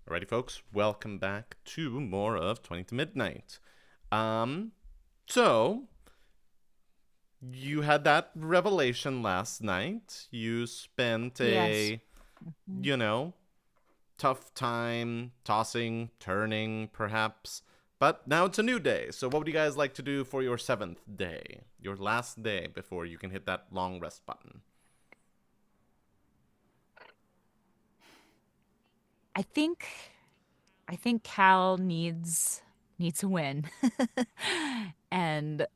Alrighty, folks, welcome back to more of 20 to Midnight. So you had that revelation last night. You spent Yes. a, you know, tough time tossing, turning, perhaps. But now it's a new day. So what would you guys like to do for your seventh day? Your last day before you can hit that long rest button? I think I think Cal needs a win. And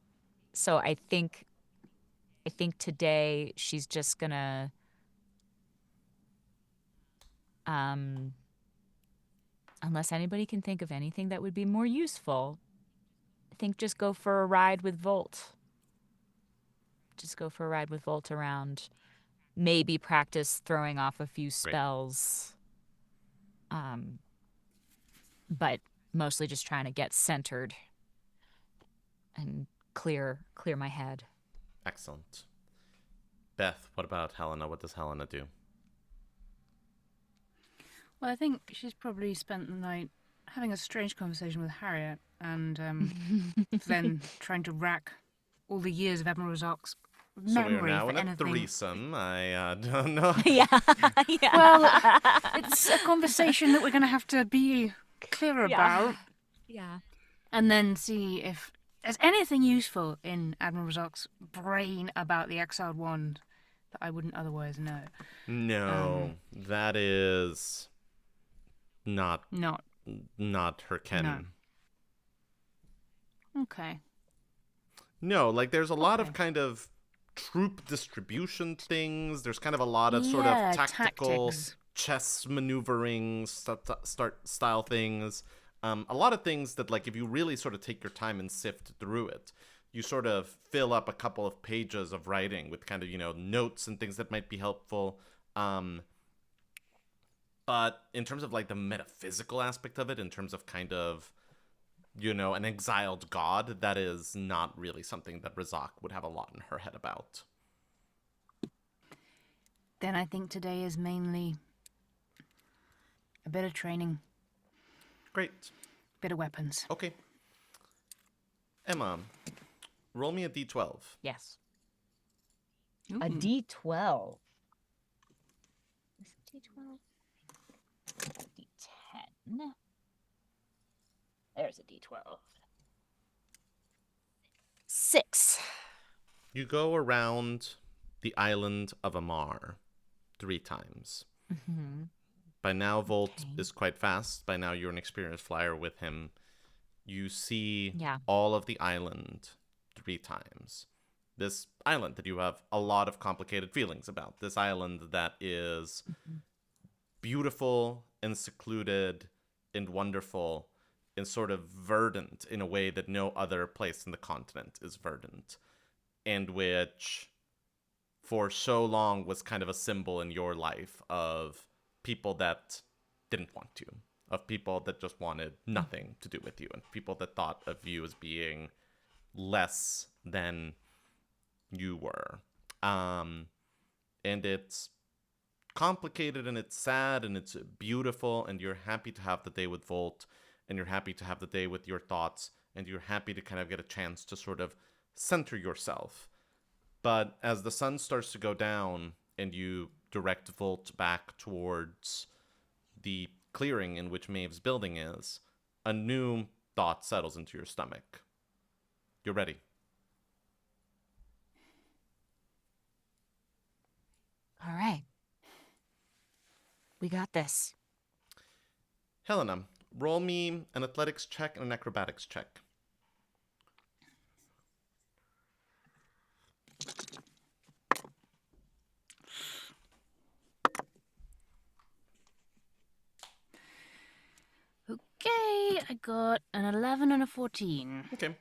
so I think today she's just gonna um unless anybody can think of anything that would be more useful, I think just go for a ride with Volt. Just go for a ride with Volt around. Maybe practice throwing off a few Great. spells. Um but mostly just trying to get centered and clear my head. Excellent. Beth, what about Helena? What does Helena do? Well, I think she's probably spent the night having a strange conversation with Harriet and then trying to rack all the years of Admiral Razok's So we are memory now for in a anything. threesome. I don't know. Yeah. Yeah. Well, it's a conversation that we're going to have to be clearer Yeah. about Yeah. and then see if there's anything useful in Admiral Razok's brain about the exiled wand that I wouldn't otherwise know. No, that is not Not. not her ken. Okay. No, like there's a lot of Okay. kind of troop distribution things. There's kind of a lot of sort Yeah, of tactical tactics. chess maneuvering start style things. A lot of things that like if you really sort of take your time and sift through it, you sort of fill up a couple of pages of writing with kind of notes and things that might be helpful. Um, but in terms of like the metaphysical aspect of it, in terms of kind of an exiled god, that is not really something that Razak would have a lot in her head about. Then I think today is mainly a bit of training, Great. a bit of weapons. Okay. Emma, roll me a d12. Yes. Ooh. A D12. Is it D12? D10. There's a D12. 6. You go around the island of Amar 3 times. Mm-hmm. By now, Volt Okay. is quite fast. By now, you're an experienced flyer with him. You see Yeah. all of the island 3 times. This island that you have a lot of complicated feelings about. This island that is beautiful and secluded and wonderful and sort of verdant in a way that no other place in the continent is verdant. And which, for so long, was kind of a symbol in your life of people that didn't want to, of people that just wanted nothing to do with you, and people that thought of you as being less than you were. And it's complicated and it's sad and it's beautiful, and you're happy to have the day with Volt, and you're happy to have the day with your thoughts, and you're happy to kind of get a chance to sort of center yourself. But as the sun starts to go down and you direct Volt back towards the clearing in which Maeve's building is, a new thought settles into your stomach. You're ready. All right. We got this. Helena, roll me an athletics check and an acrobatics check. Okay, I got an 11 and a 14. Okay.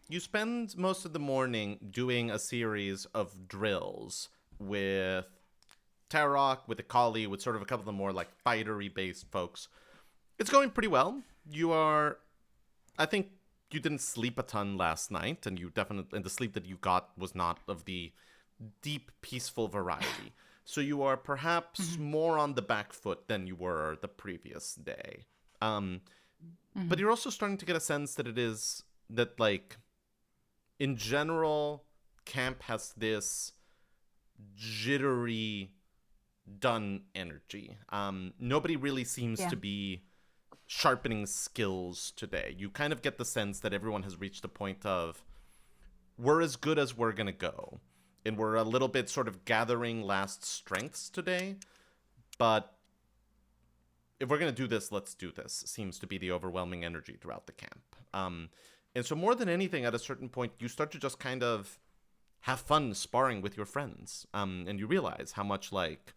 You spend most of the morning doing a series of drills with Tarok, with Akali, with sort of a couple of the more like fightery based folks. It's going pretty well. I think you didn't sleep a ton last night, and the sleep that you got was not of the deep, peaceful variety. So you are perhaps more on the back foot than you were the previous day. But you're also starting to get a sense that it is that, like, in general, camp has this jittery, done energy. Nobody really seems to be sharpening skills today. You kind of get the sense that everyone has reached a point of, we're as good as we're going to go. And we're a little bit sort of gathering last strengths today. But if we're going to do this, let's do this, seems to be the overwhelming energy throughout the camp. And so more than anything, at a certain point, you start to just kind of have fun sparring with your friends. And you realize how much, like,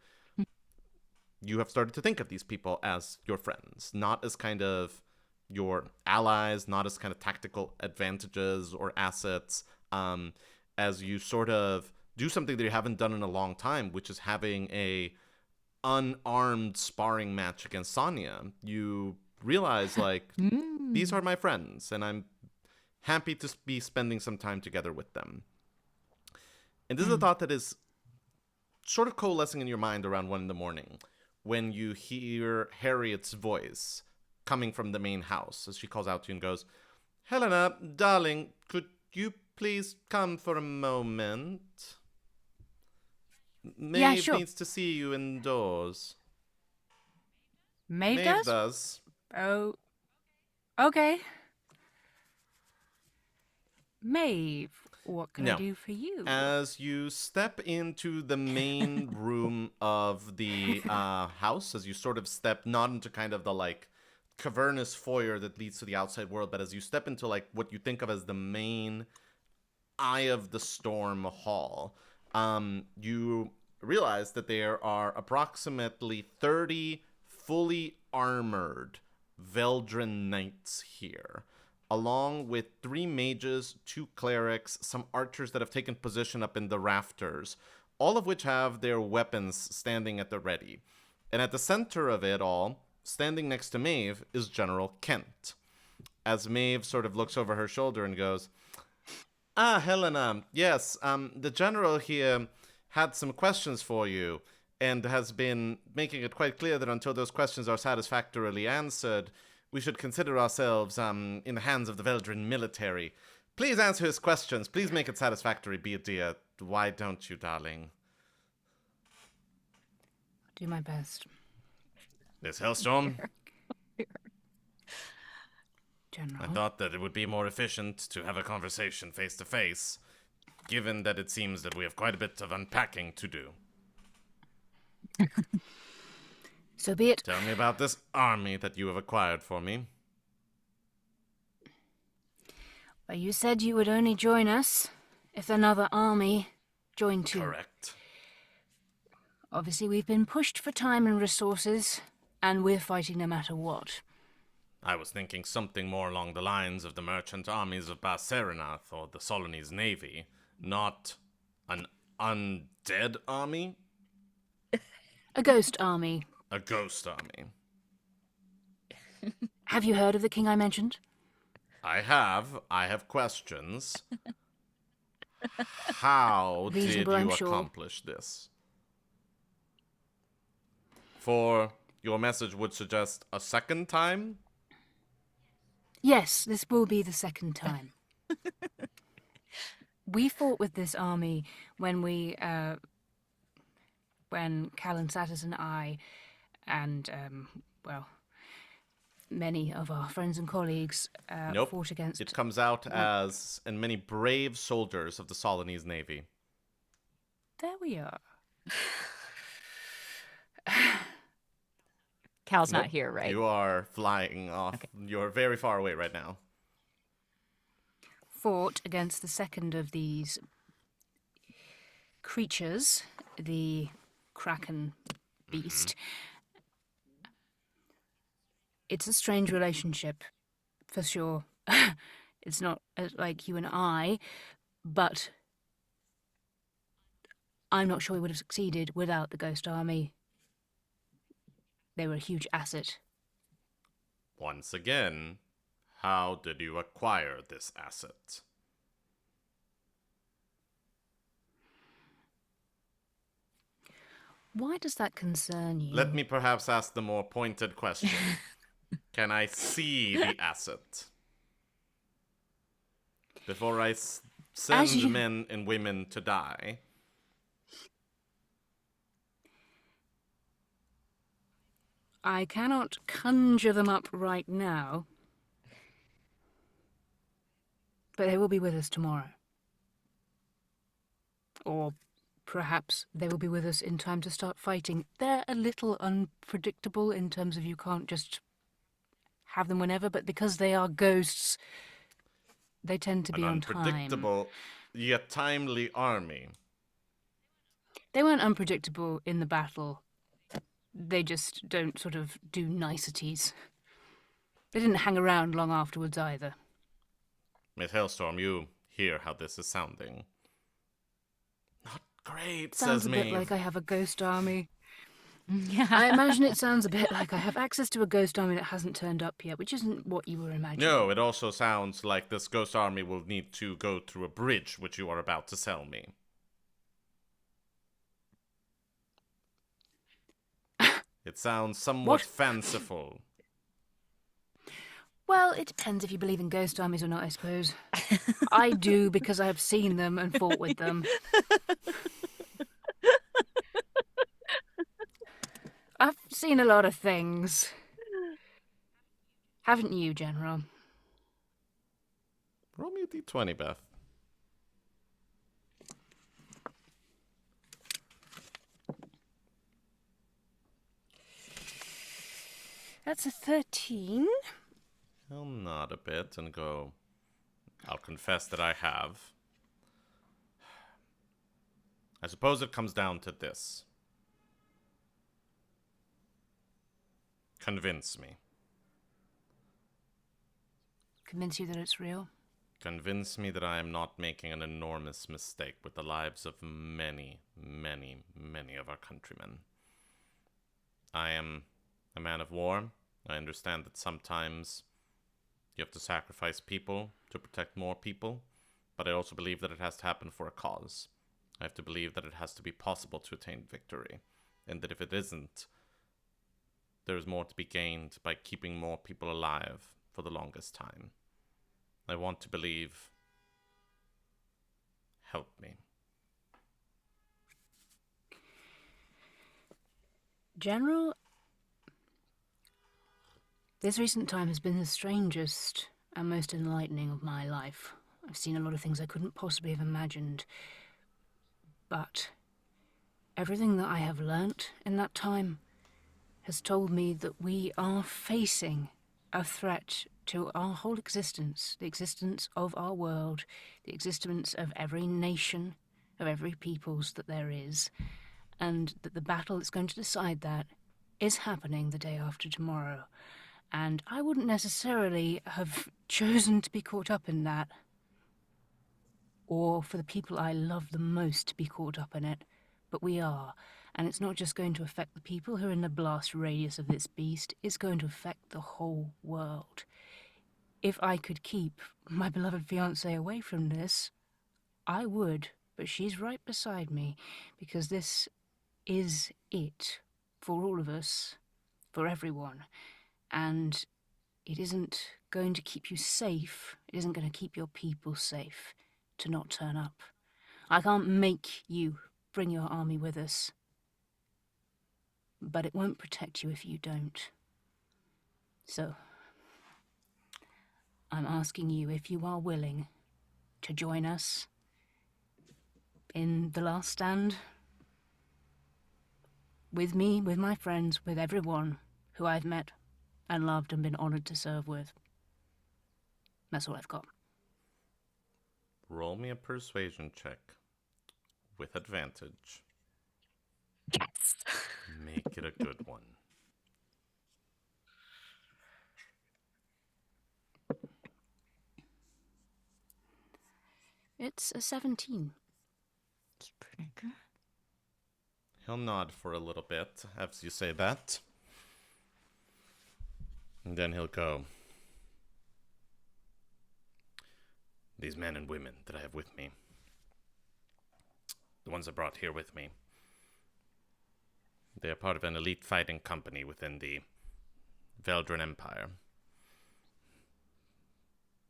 you have started to think of these people as your friends, not as kind of your allies, not as kind of tactical advantages or assets, as you sort of do something that you haven't done in a long time, which is having a unarmed sparring match against Sonya. You realize, like, these are my friends, and I'm happy to be spending some time together with them. And this is a thought that is sort of coalescing in your mind around 1 a.m. when you hear Harriet's voice coming from the main house as she calls out to you and goes, "Helena, darling, could you please come for a moment? Maeve sure. needs to see you indoors." Maeve Maeve does? does. Oh, okay. Maeve, what can I do for you? As you step into the main room of the house, as you sort of step not into kind of the, like, cavernous foyer that leads to the outside world, but as you step into, like, what you think of as the main eye of the storm hall, you realize that there are approximately 30 fully armored Veldrin knights here, along with 3 mages, 2 clerics, some archers that have taken position up in the rafters, all of which have their weapons standing at the ready. And at the center of it all, standing next to Maeve, is General Kent. As Maeve sort of looks over her shoulder and goes, "Ah, Helena, yes, the general here had some questions for you, and has been making it quite clear that until those questions are satisfactorily answered, we should consider ourselves in the hands of the Veldrin military. Please answer his questions. Please make it satisfactory, be it dear. Why don't you, darling?" Do my best. This Hellstorm? General. I thought that it would be more efficient to have a conversation face to face, given that it seems that we have quite a bit of unpacking to do. So be it. Tell me about this army that you have acquired for me. Well, you said you would only join us if another army joined too. Correct. Obviously, we've been pushed for time and resources, and we're fighting no matter what. I was thinking something more along the lines of the merchant armies of Bas-Serenath or the Solonese navy, not an undead army. A ghost army. A ghost army. Have you heard of the king I mentioned? I have questions. How did Reasonable, you I'm sure. accomplish this? For your message would suggest a second time? Yes, this will be the second time. We fought with this army when Cal and Satus and I, and, many of our friends and colleagues Nope. fought against... It comes out as, and many brave soldiers of the Solonese navy. There we are. Cal's not Nope. here, right? You are flying off. Okay. You're very far away right now. Fought against the second of these creatures, the Kraken beast. It's a strange relationship, for sure. It's not like you and I, but I'm not sure we would have succeeded without the Ghost Army. They were a huge asset. Once again, how did you acquire this asset? Why does that concern you? Let me perhaps ask the more pointed question. Can I see the asset? Before I send men and women to die. I cannot conjure them up right now, but they will be with us tomorrow. Or perhaps they will be with us in time to start fighting. They're a little unpredictable in terms of you can't just have them whenever, but because they are ghosts, they tend to be on time. Unpredictable, yet timely army. They weren't unpredictable in the battle. They just don't sort of do niceties. They didn't hang around long afterwards either. Miss Hailstorm, you hear how this is sounding. Not great, Sounds says a Maeve. bit like I have a ghost army. Yeah. I imagine it sounds a bit like I have access to a ghost army that hasn't turned up yet, which isn't what you were imagining. No, it also sounds like this ghost army will need to go through a bridge, which you are about to sell me. It sounds somewhat fanciful. Well, it depends if you believe in ghost armies or not, I suppose. I do because I have seen them and fought with them. I've seen a lot of things. Haven't you, General? Roll me a d20, Beth. That's a 13. I'll nod a bit and go, I'll confess that I have. I suppose it comes down to this. Convince me. Convince you that it's real? Convince me that I am not making an enormous mistake with the lives of many, many, many of our countrymen. I am a man of war. I understand that sometimes you have to sacrifice people to protect more people, but I also believe that it has to happen for a cause. I have to believe that it has to be possible to attain victory, and that if it isn't, there is more to be gained by keeping more people alive for the longest time. I want to believe. Help me. General, this recent time has been the strangest and most enlightening of my life. I've seen a lot of things I couldn't possibly have imagined. But everything that I have learnt in that time has told me that we are facing a threat to our whole existence, the existence of our world, the existence of every nation, of every peoples that there is, and that the battle that's going to decide that is happening the day after tomorrow. And I wouldn't necessarily have chosen to be caught up in that, or for the people I love the most to be caught up in it, but we are. And it's not just going to affect the people who are in the blast radius of this beast, it's going to affect the whole world. If I could keep my beloved fiancée away from this, I would, but she's right beside me, because this is it for all of us, for everyone. And it isn't going to keep you safe, it isn't going to keep your people safe to not turn up. I can't make you bring your army with us, but it won't protect you if you don't. So, I'm asking you if you are willing to join us in the last stand with me, with my friends, with everyone who I've met and loved and been honoured to serve with. That's all I've got. Roll me a persuasion check with advantage. Yes. Make it a good one. It's a 17. It's pretty good. He'll nod for a little bit as you say that. And then he'll go. These men and women that I have with me, the ones I brought here with me, They are part of an elite fighting company within the Veldrin Empire.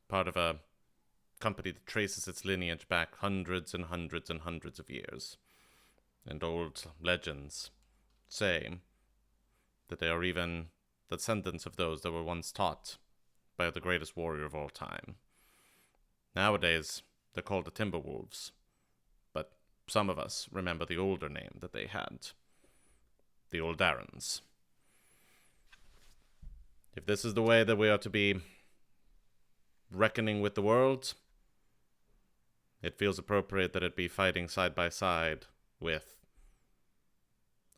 Part of a company that traces its lineage back hundreds and hundreds and hundreds of years. And old legends say that they are even the descendants of those that were once taught by the greatest warrior of all time. Nowadays, they're called the Timberwolves, but some of us remember the older name that they had, the Oldarans. If this is the way that we are to be reckoning with the world, it feels appropriate that it be fighting side by side with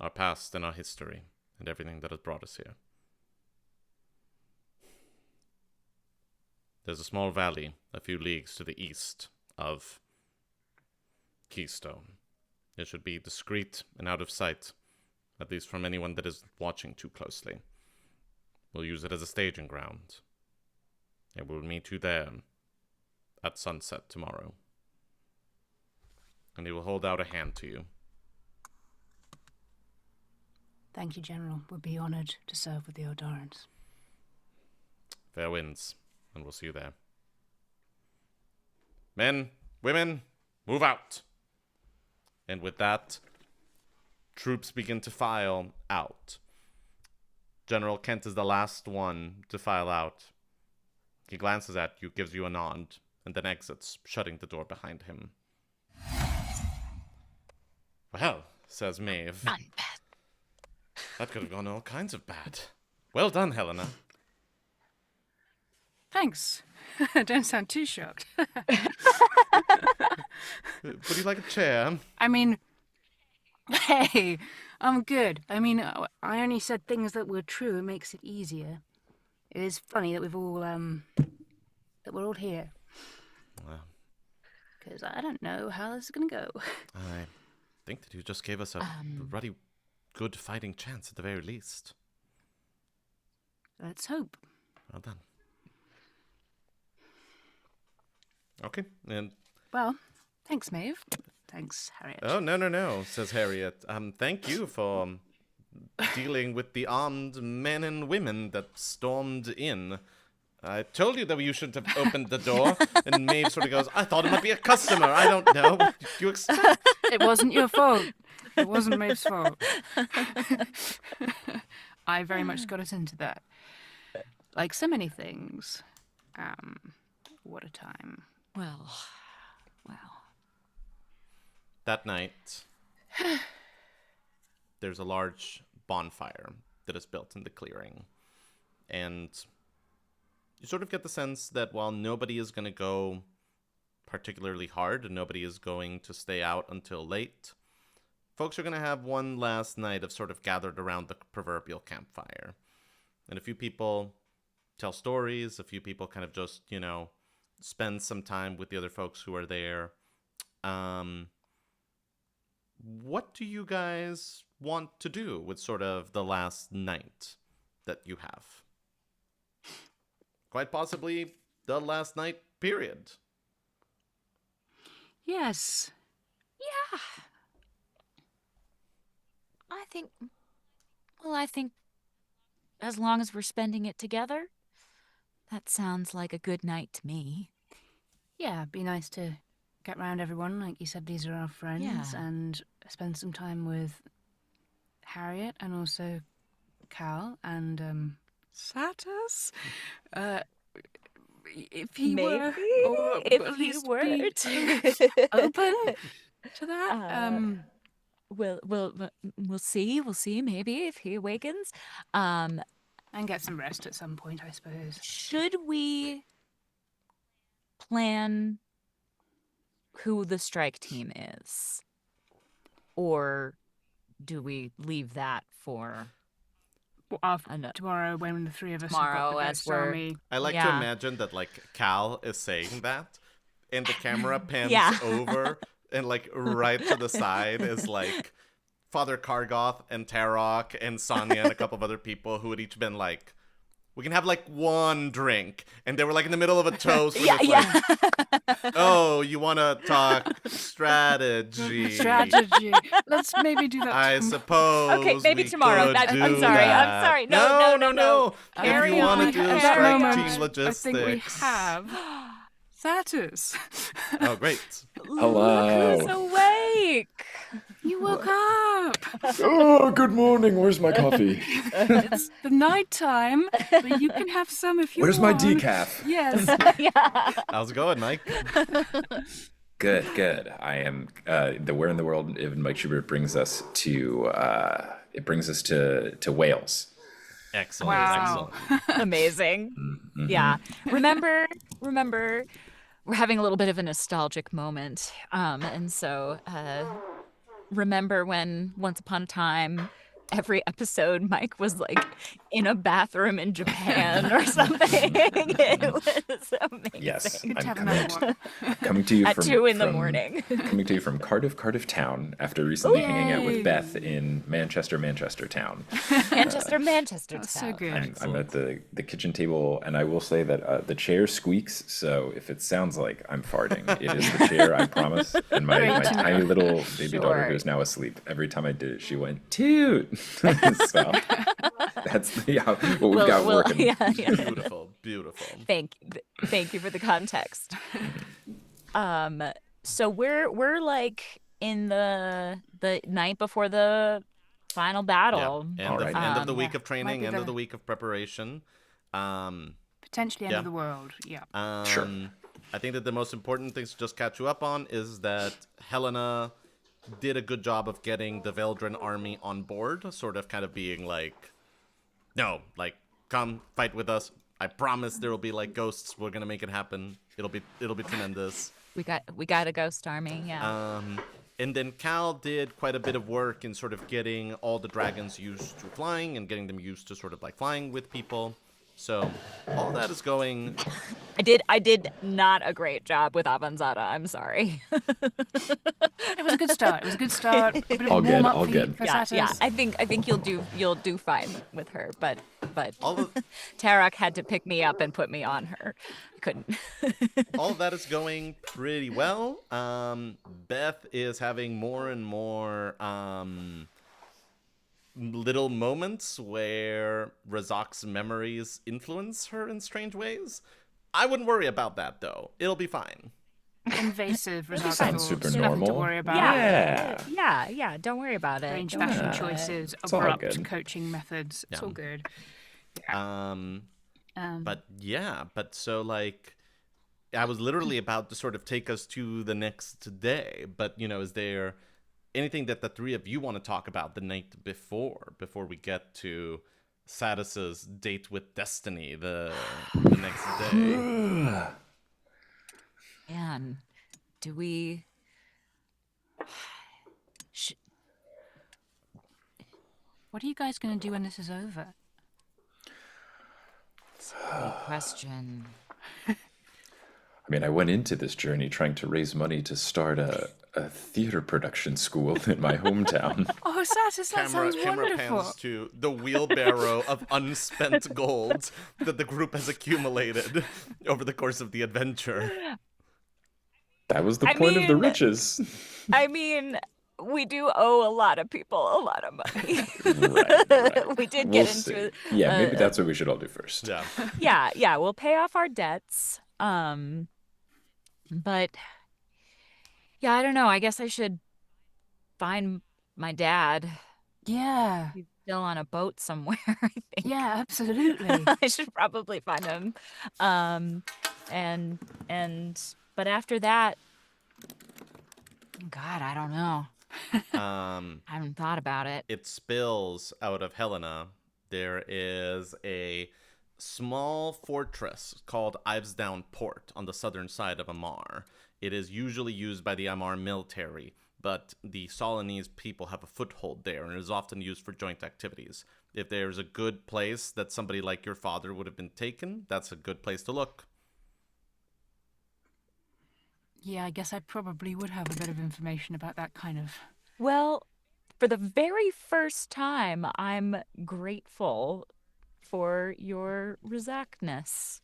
our past and our history and everything that has brought us here. There's a small valley a few leagues to the east of Keystone. It should be discreet and out of sight, at least from anyone that is watching too closely. We'll use it as a staging ground. And we'll meet you there at sunset tomorrow. And he will hold out a hand to you. Thank you, General. We'll be honored to serve with the Oldarans. Fair winds, and we'll see you there. Men, women, move out! And with that, troops begin to file out. General Kent is the last one to file out. He glances at you, gives you a nod, and then exits, shutting the door behind him. Well, says Maeve. Run, Beth. That could have gone all kinds of bad. Well done, Helena. Thanks. Don't sound too shocked. Would you like a chair? I mean, hey, I'm good. I mean, I only said things that were true. It makes it easier. It is funny that we're all here. Well, because I don't know how this is going to go. I think that you just gave us a ruddy good fighting chance at the very least. Let's hope. Well done. Okay, and... Well, thanks, Maeve. Thanks, Harriet. Oh, no, says Harriet. Thank you for dealing with the armed men and women that stormed in. I told you that you shouldn't have opened the door. And Maeve sort of goes, I thought it might be a customer. I don't know. What did you expect? It wasn't your fault. It wasn't Maeve's fault. I very much got us into that. Like so many things. What a time. Well. That night, there's a large bonfire that is built in the clearing. And you sort of get the sense that while nobody is going to go particularly hard and nobody is going to stay out until late, folks are going to have one last night of sort of gathered around the proverbial campfire. And a few people tell stories, a few people kind of just, spend some time with the other folks who are there. What do you guys want to do with sort of the last night that you have? Quite possibly the last night, period. Yes. Yeah. I think as long as we're spending it together, that sounds like a good night to me. Yeah, it'd be nice to get round everyone. Like you said, these are our friends. Yeah. And spend some time with Harriet and also Cal and Satus. If he were, or if at he least were be open to that. We'll see. We'll see. Maybe if he awakens. And get some rest at some point, I suppose. Should we plan who the strike team is, or do we leave that for Tomorrow when the three of us tomorrow have got the as best we're army? I like to imagine that, Cal is saying that, and the camera pans over, and, right to the side is, Father Kargoth and Tarok and Sonya and a couple of other people who had each been, We can have like one drink. And they were like in the middle of a toast. Yeah. Oh, you want to talk strategy? Strategy. Let's maybe do that. I suppose. Okay, maybe we tomorrow. could I'm do sorry. that. I'm sorry. No. If Carry you want to on. do At that strike moment, team logistics. I think we have Satus. Oh, great. Hello. Look who's awake. You woke up. Oh, good morning. Where's my coffee? It's the night time, but you can have some if you Where's my want. decaf? Yes. Yeah. How's it going, Mike? Good. I am. The Where in the World of Mike Schubert brings us to. It brings us to Wales. Excellent. Wow. Excellent. Amazing. Yeah. Remember, we're having a little bit of a nostalgic moment. And so remember when once upon a time, every episode, Mike was like in a bathroom in Japan or something. It was amazing. Yes, Good to have I'm another one. coming to you At from 2 in the from- morning. Coming to you from Cardiff town. After recently hanging out Yay. with Beth in Manchester town. Manchester That's so town. good. I'm at the kitchen table, and I will say that the chair squeaks. So if it sounds like I'm farting, it is the chair, I promise. And my Great to know. tiny little baby daughter, Sure. who is now asleep, every time I did it, she went toot. So that's what we've got working. Yeah. Beautiful. Thank you for the context. So we're like in the night before the final battle. Yeah. All right. End of the week Yeah. of training, Might be end of the- the week of preparation. Potentially end Yeah. of the world. Yeah. Sure. I think that the most important things to just catch you up on is that Helena did a good job of getting the Veldrin army on board, sort of kind of being like, no, like, come fight with us. I promise there will be like ghosts. We're gonna make it happen. It'll be tremendous. We got a ghost army. Yeah. And then Cal did quite a bit of work in sort of getting all the dragons used to flying and getting them used to sort of like flying with people. So all that is going. I did not a great job with Avanzada. I'm sorry. It was a good start. A bit of All good, warm-up all for good. For Yeah. Satus. I think you'll do fine with her, but All of, Tarok had to pick me up and put me on her. I couldn't. all of that is going pretty well. Beth is having more and more little moments where Razak's memories influence her in strange ways. I wouldn't worry about that, though. It'll be fine. Invasive results. Sounds super Nothing normal. to worry about. Yeah. Don't worry about it. Strange Don't worry fashion about it. choices, It's all abrupt good. coaching methods. It's Yeah. all good. But so like, I was literally about to sort of take us to the next day, but is there anything that the three of you want to talk about the night before we get to Satus's date with Destiny the next day? Man, do we? What are you guys going to do when this is over? Good question. I mean, I went into this journey trying to raise money to start a theater production school in my hometown. Oh, Satus, that sounds Camera wonderful. pans to the wheelbarrow of unspent gold that the group has accumulated over the course of the adventure. That was the I point of the mean- riches. I mean, we do owe a lot of people a lot of money. Right. We did We'll get see. into Yeah, maybe that's what we should all do first. Yeah. yeah, we'll pay off our debts. But yeah, I don't know. I guess I should find my dad. Yeah. He's still on a boat somewhere, I think. Yeah, absolutely. I should probably find him. But after that, God, I don't know. I haven't thought about it. It spills out of Helena. There is a small fortress called Ivesdown Port on the southern side of Amar. It is usually used by the Amar military, but the Solanese people have a foothold there and is often used for joint activities. If there's a good place that somebody like your father would have been taken, that's a good place to look. Yeah, I guess I probably would have a bit of information about that kind of... Well, for the very first time, I'm grateful for your Rizakness.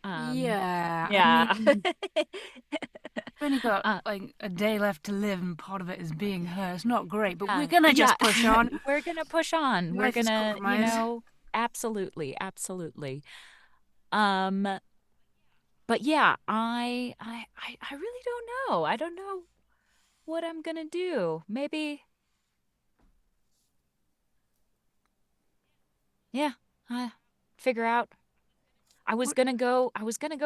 Yeah. Yeah. I mean, I've only got Uh, like a day left to live, and part of it is being her. It's not great, but we're yeah. gonna Yeah. just push on. We're gonna push on. We're Life is gonna, compromise. absolutely, absolutely. Um, but yeah, I really don't know. I don't know what I'm gonna do. Maybe, yeah, figure out. I was gonna go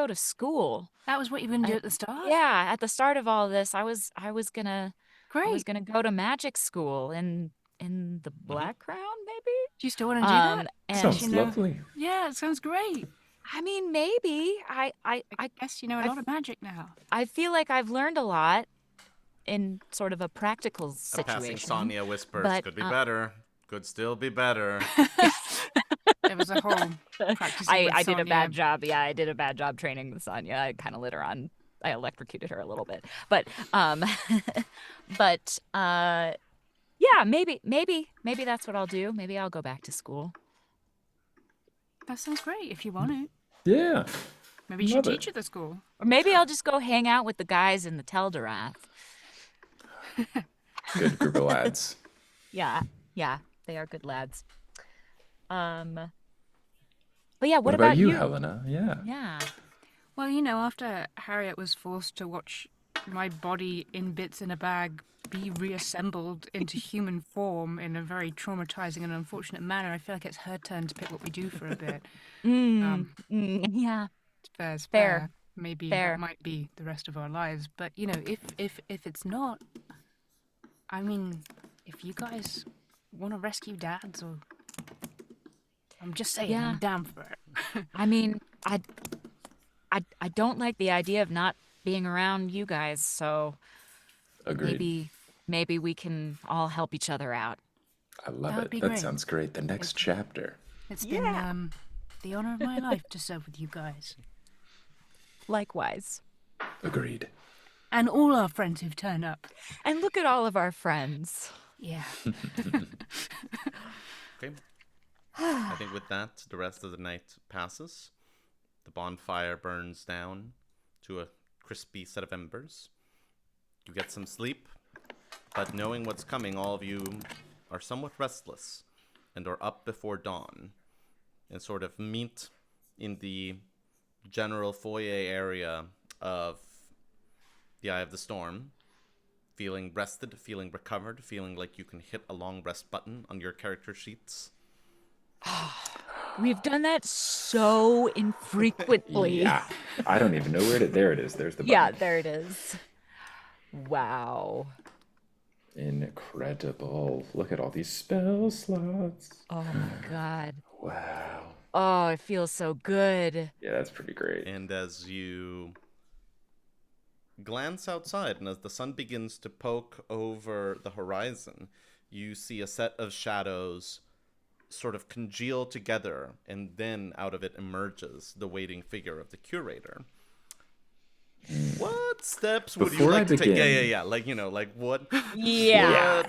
to school. That was what you were gonna do I, at the start? yeah, at the start of all this, I was Great. gonna go to magic school in the Mm-hmm. Black Crown, maybe. Do you still want to do that? And Sounds lovely. Yeah, it sounds great. I mean, maybe I guess you know a I lot of magic now. I feel like I've learned a lot in sort of a practical A passing situation. Sonya whispers, But could be better. Could still be better. There was a whole practicing I with I did a bad Sonya. job. Yeah, I did a bad job training with Sonya. I kind of lit her on. I electrocuted her a little bit, but but yeah, maybe that's what I'll do. Maybe I'll go back to school. That sounds great if you want to. Yeah. Maybe you should Love it. teach at the school. Or maybe I'll just go hang out with the guys in the Teldorath. Good group of lads. Yeah, they are good lads. But yeah, What what about you, you? Helena? Yeah. Yeah. Well, you know, after Harriet was forced to watch my body in bits in a bag be reassembled into human form in a very traumatizing and unfortunate manner, I feel like it's her turn to pick what we do for a bit. Yeah. Fair's Fair. fair. Maybe Fair. that might be the rest of our lives. But, you know, if it's not, I mean, if you guys want to rescue dads, or I'm just saying, Yeah. I'm down for it. I mean, I don't like the idea of not being around you guys, so Agreed. maybe we can all help each other out. I love That would it. be That great. sounds great. The next chapter. It's been the honor of my life to serve with you guys. Likewise. Agreed. And all our friends who've turned up. And look at all of our friends. Yeah. Okay. I think with that, the rest of the night passes. The bonfire burns down to a crispy set of embers. You get some sleep, but knowing what's coming, all of you are somewhat restless and are up before dawn and sort of meet in the general foyer area of the Eye of the Storm, feeling rested, feeling recovered, feeling like you can hit a long rest button on your character sheets. We've done that so infrequently. Yeah. I don't even know where it. There it is. There's the button. Yeah, there it is. Wow. Incredible. Look at all these spell slots. Oh my God. Wow. Oh, it feels so good. Yeah, that's pretty great. And as you glance outside, and as the sun begins to poke over the horizon, you see a set of shadows sort of congeal together, and then out of it emerges the waiting figure of the Curator. What steps would Before you I like to take? begin- Yeah. Like, like what? Yeah.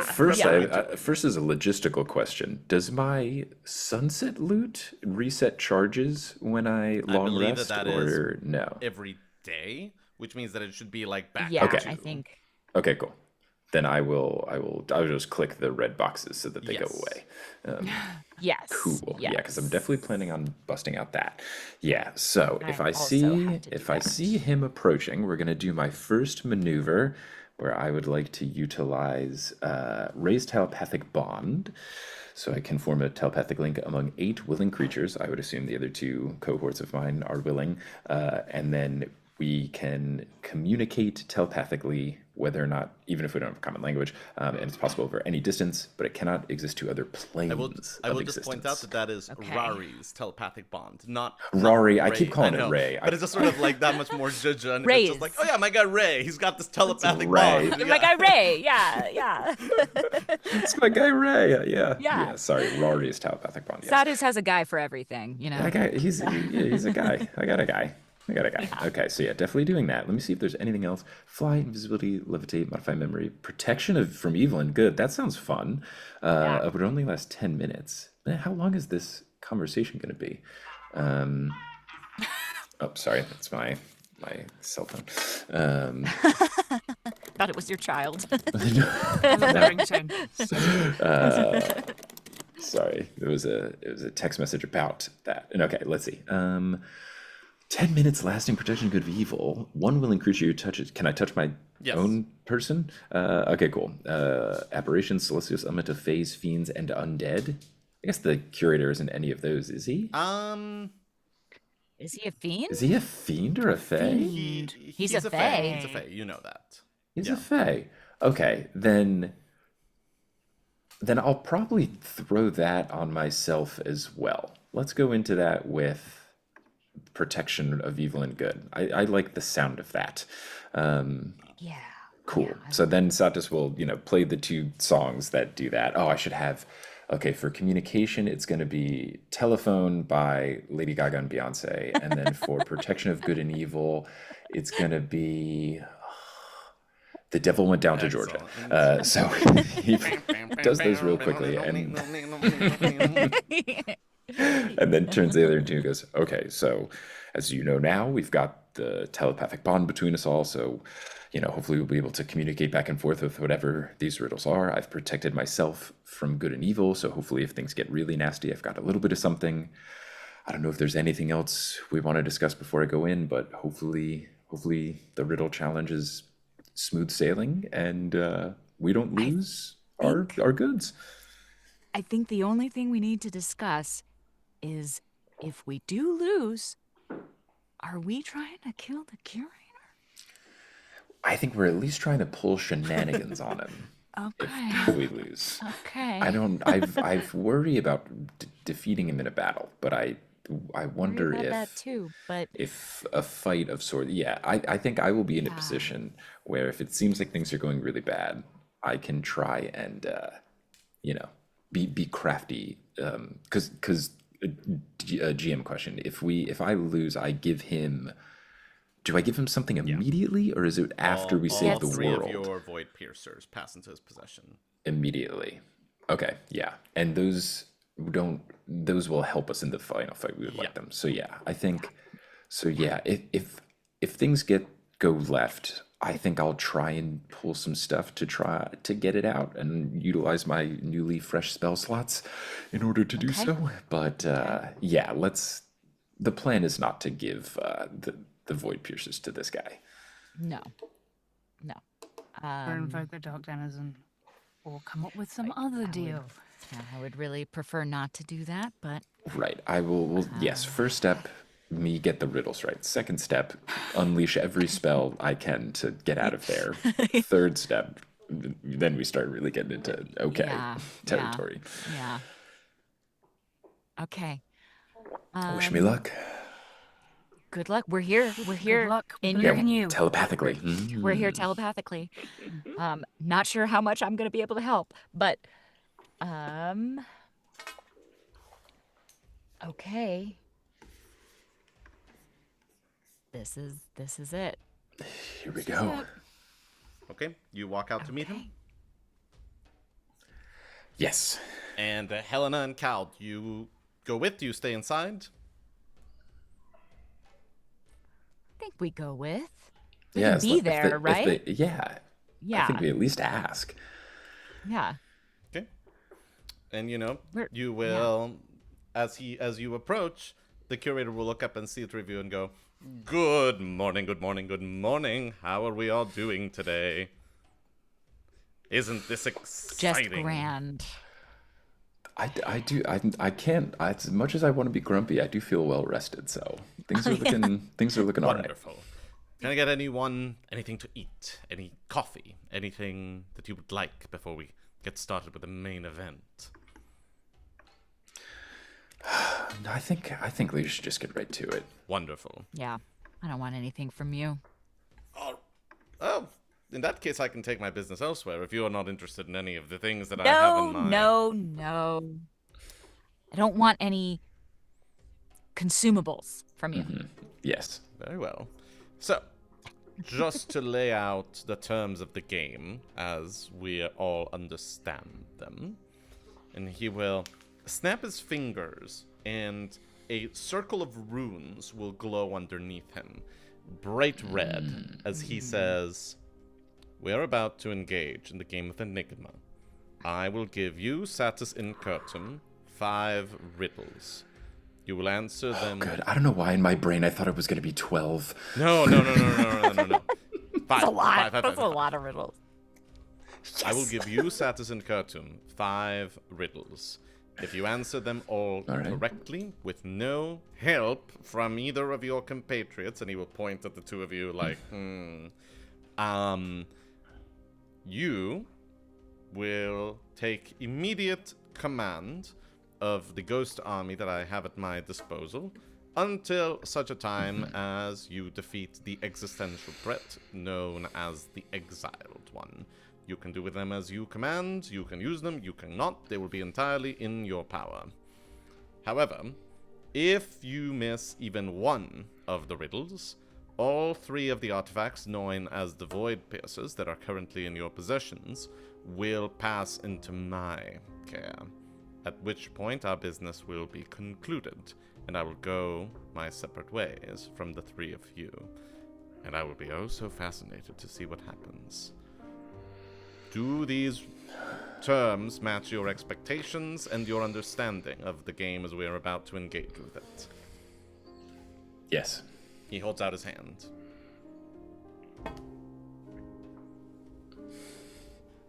First, Yeah. first is a logistical question. Does my sunset loot reset charges when I long believe rest, that or no? Every day, which means that it should be like back. Yeah, Okay. I think. Okay, cool. Then I'll just click the red boxes so that they go Yes. away. Yes. Cool. Yeah, because I'm yes. definitely planning on busting out that. Yeah. So if I I also see have to do if I that. see him approaching, we're gonna do my first maneuver, where I would like to utilize raise telepathic bond, so I can form a telepathic link among 8 willing creatures. I would assume the other 2 cohorts of mine are willing, and then we can communicate telepathically, whether or not, even if we don't have a common language, and it's possible over any distance, but it cannot exist to other planes I will of just point out existence. that is Okay. Rari's telepathic bond, not Rory, I Ray. keep calling it know, Ray. but it's just sort of like that much more Zhuzh, and it's Ray's. just like, oh yeah, my guy Ray, he's got this telepathic Ray. bond. My guy Ray. Yeah. It's my guy Ray. Yeah. Sorry, Rory's telepathic bond. Yes. Satus has a guy for everything, you know. That guy, he's a guy. I got a guy. Okay, so yeah, definitely doing that. Let me see if there's anything else. Fly, invisibility, levitate, modify memory, protection from evil and good. That sounds fun. But it only lasts 10 minutes. Man, how long is this conversation going to be? Oh, sorry, that's my cell phone. Thought it was your child. Sorry, it was a text message about that. And okay, let's see. 10 minutes lasting protection, good of evil. One willing creature you touch it. Can I touch my own person? Okay, cool. Aberrations, celestials, element of phase, fiends, and undead. I guess the curator isn't any of those, is he? Is he a fiend? Is he a fiend or a fae? He's a fae. He's a fae. You know that. He's a fae. Okay, then I'll probably throw that on myself as well. Let's go into that with protection of evil and good. I like the sound of that. Yeah. Cool. Yeah, So then Satus will, play the 2 songs that do that. Oh, I should have. Okay, for communication, it's going to be Telephone by Lady Gaga and Beyonce. And then for protection of good and evil, it's going to be The Devil Went Down to Georgia. So he does those real quickly and then turns the other into and goes, okay, so as you know now, we've got the telepathic bond between us all. So, hopefully we'll be able to communicate back and forth with whatever these riddles are. I've protected myself from good and evil. So hopefully if things get really nasty, I've got a little bit of something. I don't know if there's anything else we want to discuss before I go in, but hopefully the riddle challenge is smooth sailing and we don't lose our goods. I think the only thing we need to discuss is if we do lose, are we trying to kill the curator? I think we're at least trying to pull shenanigans on him. Okay. If we lose. Okay. I've worry about defeating him in a battle, but I wonder about if that too, but if a fight of swords. Yeah, I think I will be in a position where if it seems like things are going really bad, I can try and be crafty. Because a GM question: if I lose, I give him. Do I give him something immediately, or is it after we save the three world? Of your void piercers pass into his possession Immediately. Okay, yeah, and those will help us in the final fight. We would like them. So yeah, I think. So yeah, if things go left, I think I'll try and pull some stuff to try to get it out and utilize my newly fresh spell slots in order to do so. But yeah, the plan is not to give the void piercers to this guy. no. Or invoke the dark denizen, or come up with some other deal. I would really prefer not to do that, but Right. I will yes, first step, me get the riddles right. Second step, unleash every spell I can to get out of there. Third step, then we start really getting into territory. Yeah. Okay. Wish me luck. Good luck. We're here. Good luck. In Believe in you. Telepathically. We're here telepathically. Not sure how much I'm going to be able to help, but okay. This is it. Here we go. Okay, you walk out to meet him. Yes. And Helena and Cal, you go with, you stay inside. I think we go with. We Yeah, can be there, right? Yeah. Yeah. I think we at least ask. Yeah. Okay. And We're- you will, as you approach, the curator will look up and see the review and go, "Good morning, good morning, good morning. How are we all doing today? Isn't this exciting?" Just grand. I can't, as much as I want to be grumpy, I do feel well rested, so things are looking all right. Wonderful. Can I get anything to eat? Any coffee? Anything that you would like before we get started with the main event? I think we should just get right to it. Wonderful. Yeah. I don't want anything from you. Oh, in that case, I can take my business elsewhere if you are not interested in any of the things that I have in mind. No. I don't want any consumables from you. Yes. Very well. So, just to lay out the terms of the game as we all understand them, and he will snap his fingers and a circle of runes will glow underneath him, bright red, as he says, "We are about to engage in the game of Enigma. I will give you, Satus Incurtum, 5 riddles. You will answer them." Good. I don't know why in my brain I thought it was going to be 12. No. 5. That's a lot. Five. That's a lot of riddles. I will give you, Satus Incurtum, 5 riddles. If you answer them all correctly, with no help from either of your compatriots, and he will point at the two of you like, you will take immediate command of the ghost army that I have at my disposal until such a time as you defeat the existential threat known as the Exiled One. You can do with them as you command, you can use them, you cannot, they will be entirely in your power. However, if you miss even one of the riddles, all 3 of the artifacts known as the Void Piercers that are currently in your possessions will pass into my care, at which point our business will be concluded, and I will go my separate ways from the 3 of you, and I will be oh so fascinated to see what happens. Do these terms match your expectations and your understanding of the game as we are about to engage with it? Yes. He holds out his hand.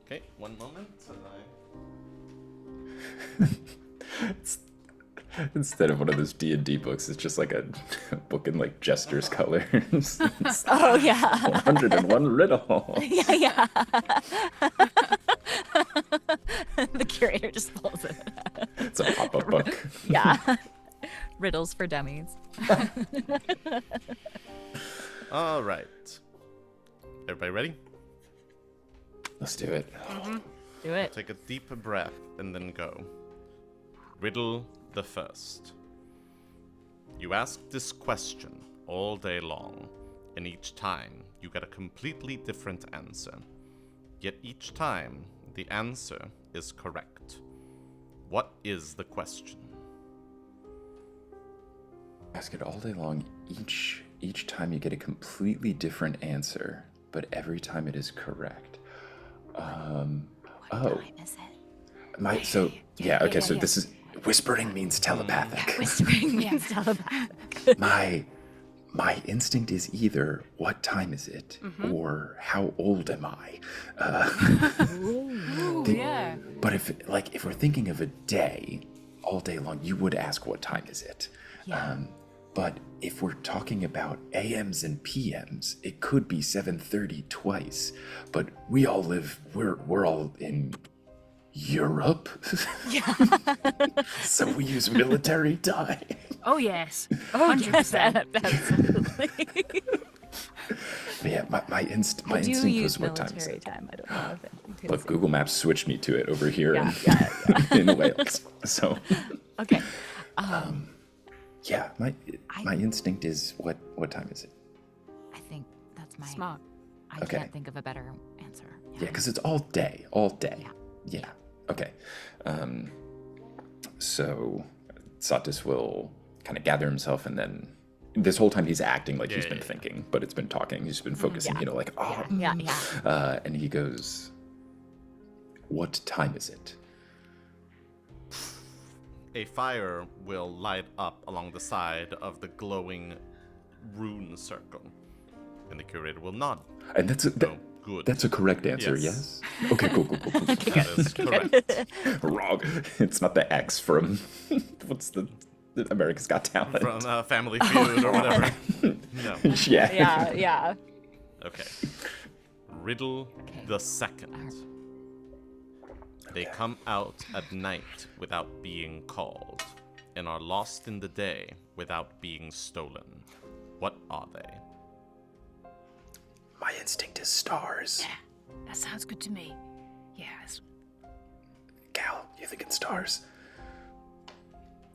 Okay, one moment. Instead of one of those D&D books, it's just like a book in like Jester's colors. Oh, yeah. 101 riddle. Yeah. The curator just pulls it. It's a pop-up book. Yeah. Riddles for dummies. All right. Everybody ready? Let's do it. Do it. Take a deep breath and then go. Riddle the first. You ask this question all day long, and each time you get a completely different answer. Yet each time the answer is correct. What is the question? Ask it all day long. Each time you get a completely different answer, but every time it is correct. Time is it? So this is whispering means telepathic. Whispering means telepathic. My instinct is either what time is it or how old am I? Yeah. But if we're thinking of a day, all day long, you would ask what time is it. Yeah. But if we're talking about AMs and PMs, it could be 7:30 twice. But we're all in Europe. Yeah. So we use military time. Oh, yes. Oh, 100%. Absolutely. But yeah, my I instinct do use was what time is military it. time. I don't know if it includes But it. Google Maps switched me to it over here Yeah. in Wales. So Okay. yeah, my instinct is what time is it? I think that's my... Smart. I Okay. can't think of a better answer. Yeah, because it's all day. Yeah. Yeah. Okay. So Satus will kind of gather himself, and then this whole time he's acting like he's been thinking, but it's been talking. He's been focusing, Yeah. and he goes, "What time is it?" A fire will light up along the side of the glowing rune circle, and the curator will nod. And that's Good. that's a correct answer. Yes. Yes. Okay. Cool. That is correct. Wrong. It's not the X from what's the America's Got Talent. From Family Feud or whatever. No. Yeah. Yeah. Okay. Riddle the second. They come out at night without being called, and are lost in the day without being stolen. What are they? My instinct is stars. Yeah, that sounds good to me. Yes. Cal, you thinking stars?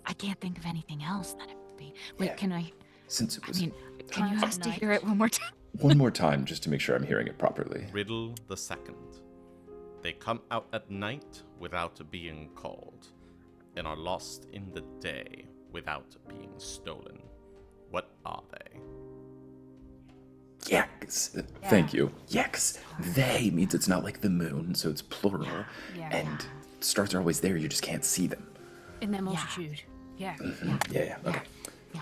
I can't think of anything else that it would be. Wait, Yeah. can I... Since it was can you Times ask at to night. hear it one more time? one more time, just to make sure I'm hearing it properly. Riddle the second. They come out at night without being called, and are lost in the day without being stolen. What are they? Yes. Thank you. Yes. They means it's not like the moon, so it's plural. Yeah. And stars are always there, you just can't see them. In their multitude. Yeah. Yeah. Okay.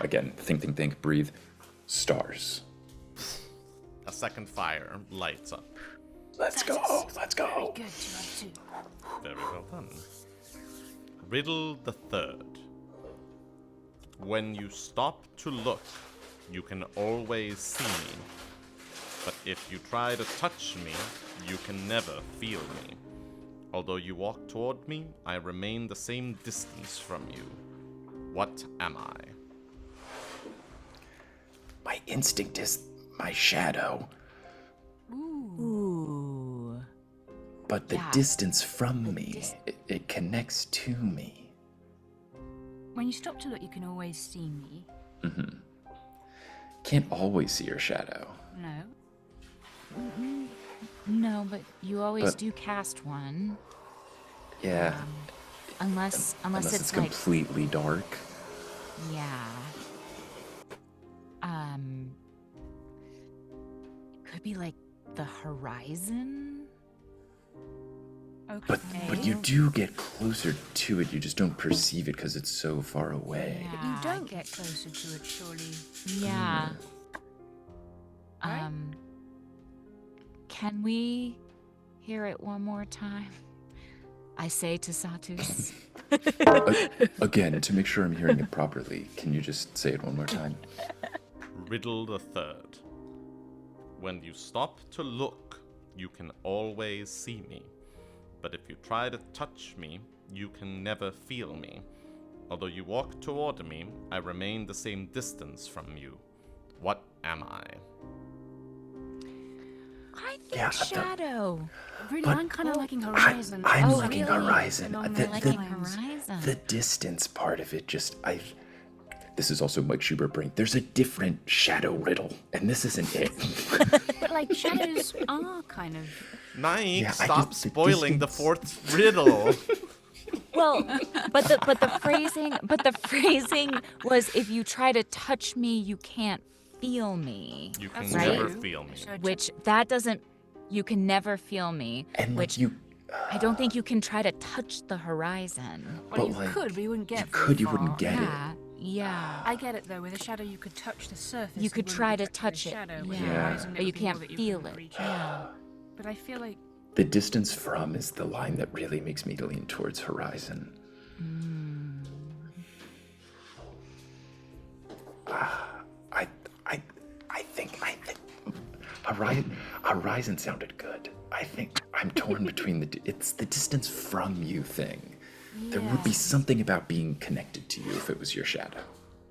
Again, think, breathe. Stars. A second fire lights up. Let's go. Let's go. Good, 2 out of 2. Very well done. Riddle the third. When you stop to look, you can always see me. But if you try to touch me, you can never feel me. Although you walk toward me, I remain the same distance from you. What am I? My instinct is my shadow, Ooh. but the Yeah. distance from me, it connects to me. When you stop to look, you can always see me. Can't always see your shadow. No. No, but you always But- do cast one. Yeah. Unless Unless it's it's like, completely dark. yeah. It could be like the horizon. Okay. But you do get closer to it, you just don't perceive it because it's so far away. But you don't get closer to it, surely. Yeah. Right? Can we hear it one more time? I say to Satus. Again, to make sure I'm hearing it properly, can you just say it one more time? Riddle the third. When you stop to look, you can always see me. But if you try to touch me, you can never feel me. Although you walk toward me, I remain the same distance from you. What am I? I think Yeah, I thought- shadow. Really, But- I'm kind of liking Horizon. I'm Oh, liking really? Horizon. Along The- those Liking lines. horizon. The distance part of it this is also Mike Schubert brain. There's a different shadow riddle, and this isn't it. But like shadows are kind of. Nike, Yeah, I stop just- the spoiling the distance- fourth riddle. Well, but the phrasing was, if you try to touch me, you can't feel me. You can That's never true. feel me. So Which that doesn't. You can never feel me. And like which I don't think you can try to touch the horizon. well, but, you like, could, but you wouldn't get. you very could, you far. wouldn't get it. Yeah, yeah. I get it though. With a shadow, you could touch the surface. You could wouldn't try be to touching touch the it, shadow. With yeah. the horizon, But it you would be more can't that feel couldn't it. reach Yeah. But I feel like The distance from is the line that really makes me lean towards Horizon. I think Horizon sounded good. I think I'm torn between it's the distance from you thing. There would be something about being connected to you if it was your shadow.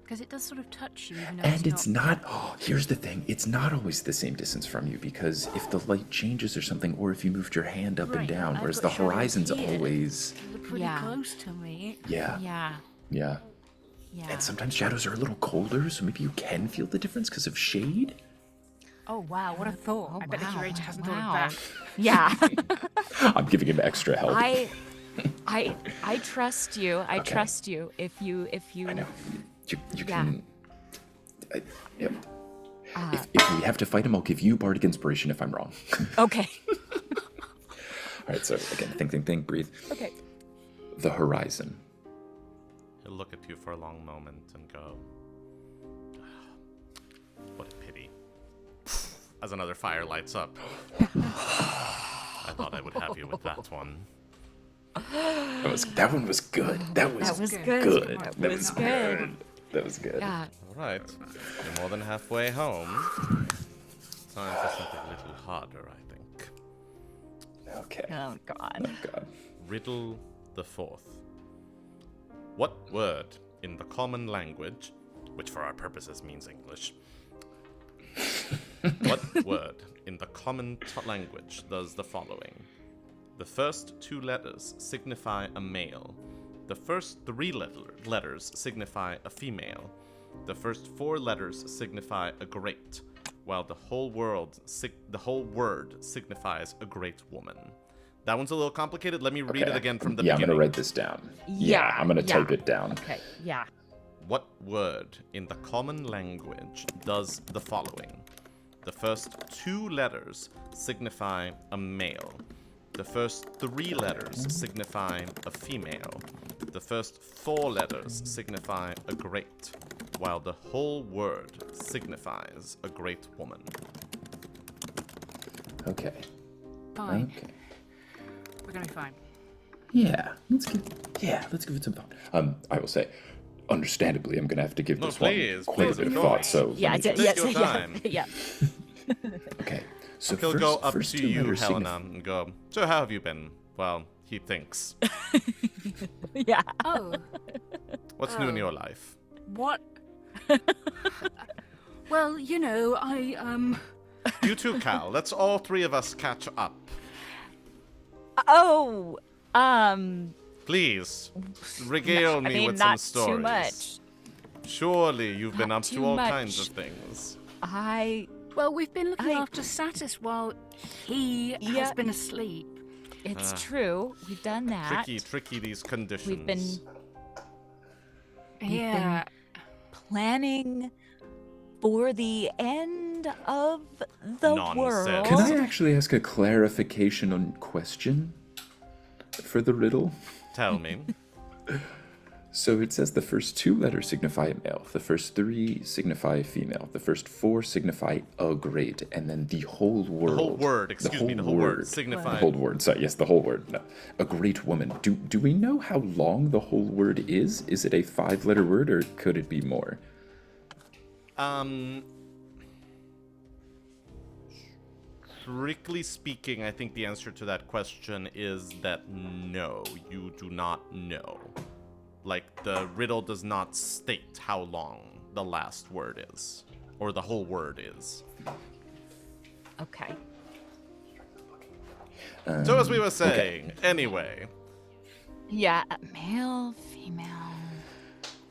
because it does sort of touch you. Even though And it's not, here's the thing, it's not always the same distance from you, because if the light changes or something, or if you moved your hand up and Right, down, I've whereas got the shadows horizon's here. always, They're pretty Yeah. close to me. yeah, Yeah. yeah. Yeah. And sometimes shadows are a little colder, so maybe you can feel the difference because of shade. Oh wow, what a thought! Oh, I bet the wow. curator hasn't Wow. thought of that. Yeah. I'm giving him extra help. I trust you. I Okay. trust you. If you I know. You Yeah. can. Yep. If we have to fight him, I'll give you bardic inspiration if I'm wrong. Okay. All right. So again, think, breathe. Okay. The horizon. He'll look at you for a long moment and go, what a pity. As another fire lights up. I thought I would have you with that one. That one was good. That was good. good. That That was was good. good. That was good. Yeah. All right. You're more than halfway home. Time for something a little harder, I think. Okay. Oh God. Oh God. Riddle the fourth. What word in the common language, which for our purposes means English, what word in the common language does the following? The first two letters signify a male. The first three letters signify a female. The first four letters signify a great, while the whole word signifies a great woman. That one's a little complicated. Let me read it Okay. again from the Yeah, I'm beginning. gonna write this down. Yeah, I'm gonna yeah. type it down. Okay. Yeah. What word in the common language does the following? The first 2 letters signify a male. The first 3 letters signify a female. The first 4 letters signify a great, while the whole word signifies a great woman. Okay. Fine. Okay. We're gonna be fine. Yeah, let's give it some thought. I will say, understandably, I'm gonna have to give this one quite a bit of thought. So Yeah, let me Take your time. yeah. okay. So He'll first, go up first to 2 you, letters Helena, and go, "So how have you been?" Well, he thinks. Yeah. Oh, What's new in your life? what? Well, you know, You too, Cal. Let's all 3 of us catch up. Oh, Please, regale me with not some stories. too much. Surely you've been Not up to too all much. kinds of things. well, we've been looking I- after Satus while he has Yeah. been asleep. It's true. We've done that. Tricky these conditions. We've been Yeah. planning for the end of the Nonsense. world. Can I actually ask a clarification on question for the riddle? Tell me. So it says the first 2 letters signify a male, the first 3 signify a female, the first 4 signify a great, and then the whole word. The whole word, excuse me, the whole word The signifies. whole word, sorry, yes, the whole word. No. A great woman. Do we know how long the whole word is? Is it a 5-letter word, or could it be more? Strictly speaking, I think the answer to that question is that no, you do not know. Like, the riddle does not state how long the last word is, or the whole word is. Okay. So as we were saying, anyway, Yeah, male, female.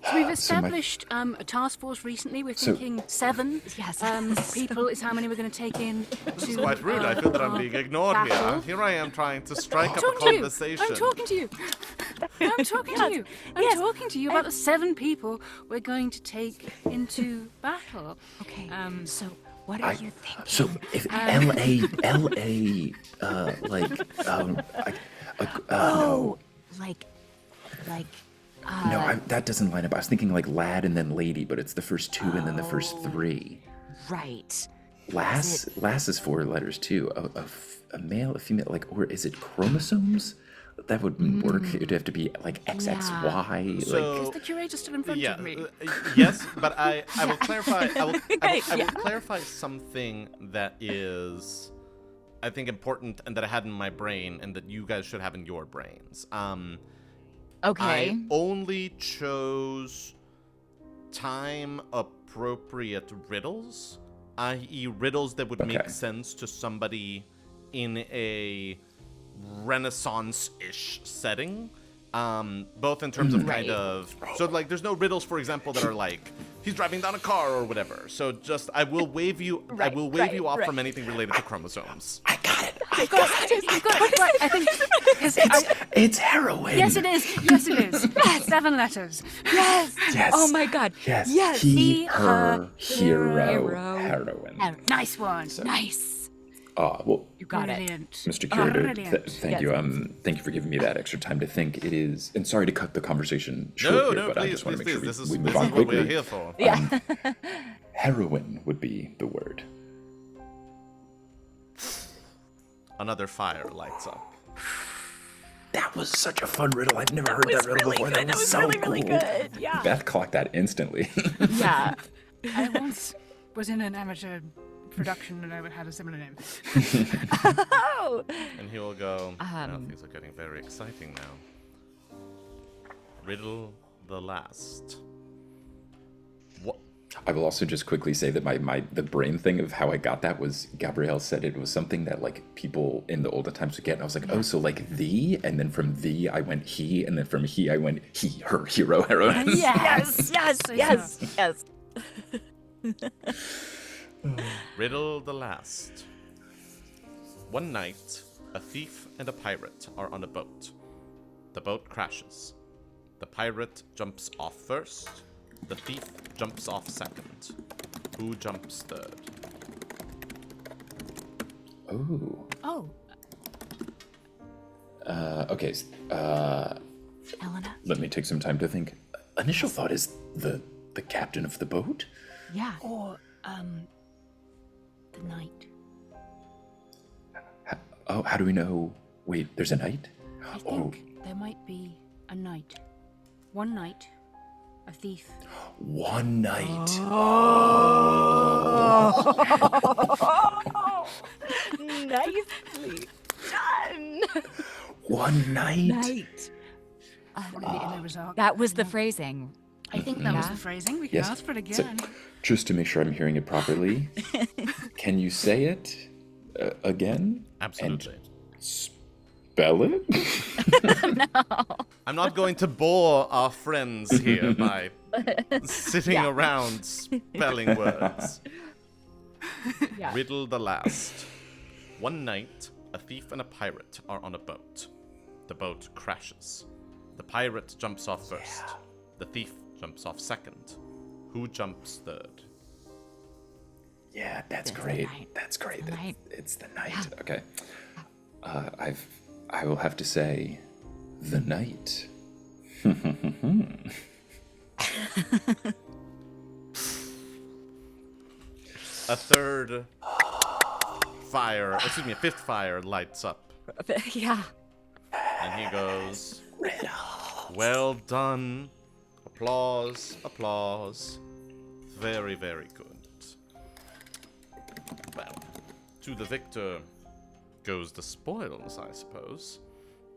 So we've So established a task force recently. We're thinking 7 Yes. people is how many we're going to take in. this is quite rude. I feel that I'm being ignored here. battle. Here I am trying to strike up a Talking to you. conversation. I'm talking to you. I'm talking to you. I'm talking to you about the 7 people we're going to take into battle. Okay. So, what are you thinking? So if L.A., Oh, like, no, that doesn't line up. I was thinking like lad and then lady, but it's the first 2 and then the first 3. right. Lass is 4 letters too. A male, a female, like, or is it chromosomes? That wouldn't work. It'd have to be like XXY. So- Is the curator still in front Yeah, of me? yes, but I will clarify. I will Yeah. clarify something that is, I think, important and that I had in my brain and that you guys should have in your brains. Okay. I only chose time-appropriate riddles, i.e., riddles that would make Okay. sense to somebody in a Renaissance-ish setting. Both in terms of kind of... So, like, there's no riddles, for example, that are like, he's driving down a car or whatever. So just, I will wave you off from anything related to chromosomes. I got it. You've got it. Right, I think It's heroin. yes, it is. Yes, it is. 7 letters. Yes. Yes. Oh my God. Yes. Yes. He, her, her, hero, hero. heroine. Nice one. Nice. Well, You got it. Brilliant. Mr. Curator, Brilliant. thank you. Thank you for giving me that extra time to think. It is, and sorry to cut the conversation short No, here, no, but I please, just want to make sure this is we this move is on what we're quickly. here for. Yeah. Heroine would be the word. Another fire lights up. That was such a fun riddle. I've never heard that riddle before. That was so really cool. good. Yeah. Beth clocked that instantly. Yeah. I once was in an amateur production and I had a similar name. Oh. And he will go, now things are getting very exciting now. Riddle the last. What? I will also just quickly say that the brain thing of how I got that was Gabriel said it was something that like people in the olden times would get, and I was like, oh, so like the, and then from the I went he, and then from he I went he, her, hero, heroine. Yes. Yes. Yes. Yes. Riddle the last. One night, a thief and a pirate are on a boat. The boat crashes. The pirate jumps off first, The thief jumps off second. Who jumps third? Oh. Oh, Okay. Helena? Let me take some time to think. Initial thought is the captain of the boat? Yeah. or, the knight. How do we know? Wait, there's a knight? I think there might be a knight. One knight, a thief. One knight. Nicely done. One knight. Night. That was the phrasing. I think that was Yeah. the phrasing. We can Yes. ask for it So, again. just to make sure I'm hearing it properly, can you say it again? Absolutely. And spell it? I'm not going to bore our friends here by sitting around spelling words. Yeah. Riddle the last. One night, a thief and a pirate are on a boat. The boat crashes. The pirate jumps off first. The thief jumps off second. Who jumps third? Yeah, that's It's the great. knight. That's great. The knight. It's the knight. Okay. I will have to say, the knight. A fifth fire lights up. Yeah. And he goes, well done. Applause, applause. Very, very good. Well, to the victor goes the spoils, I suppose.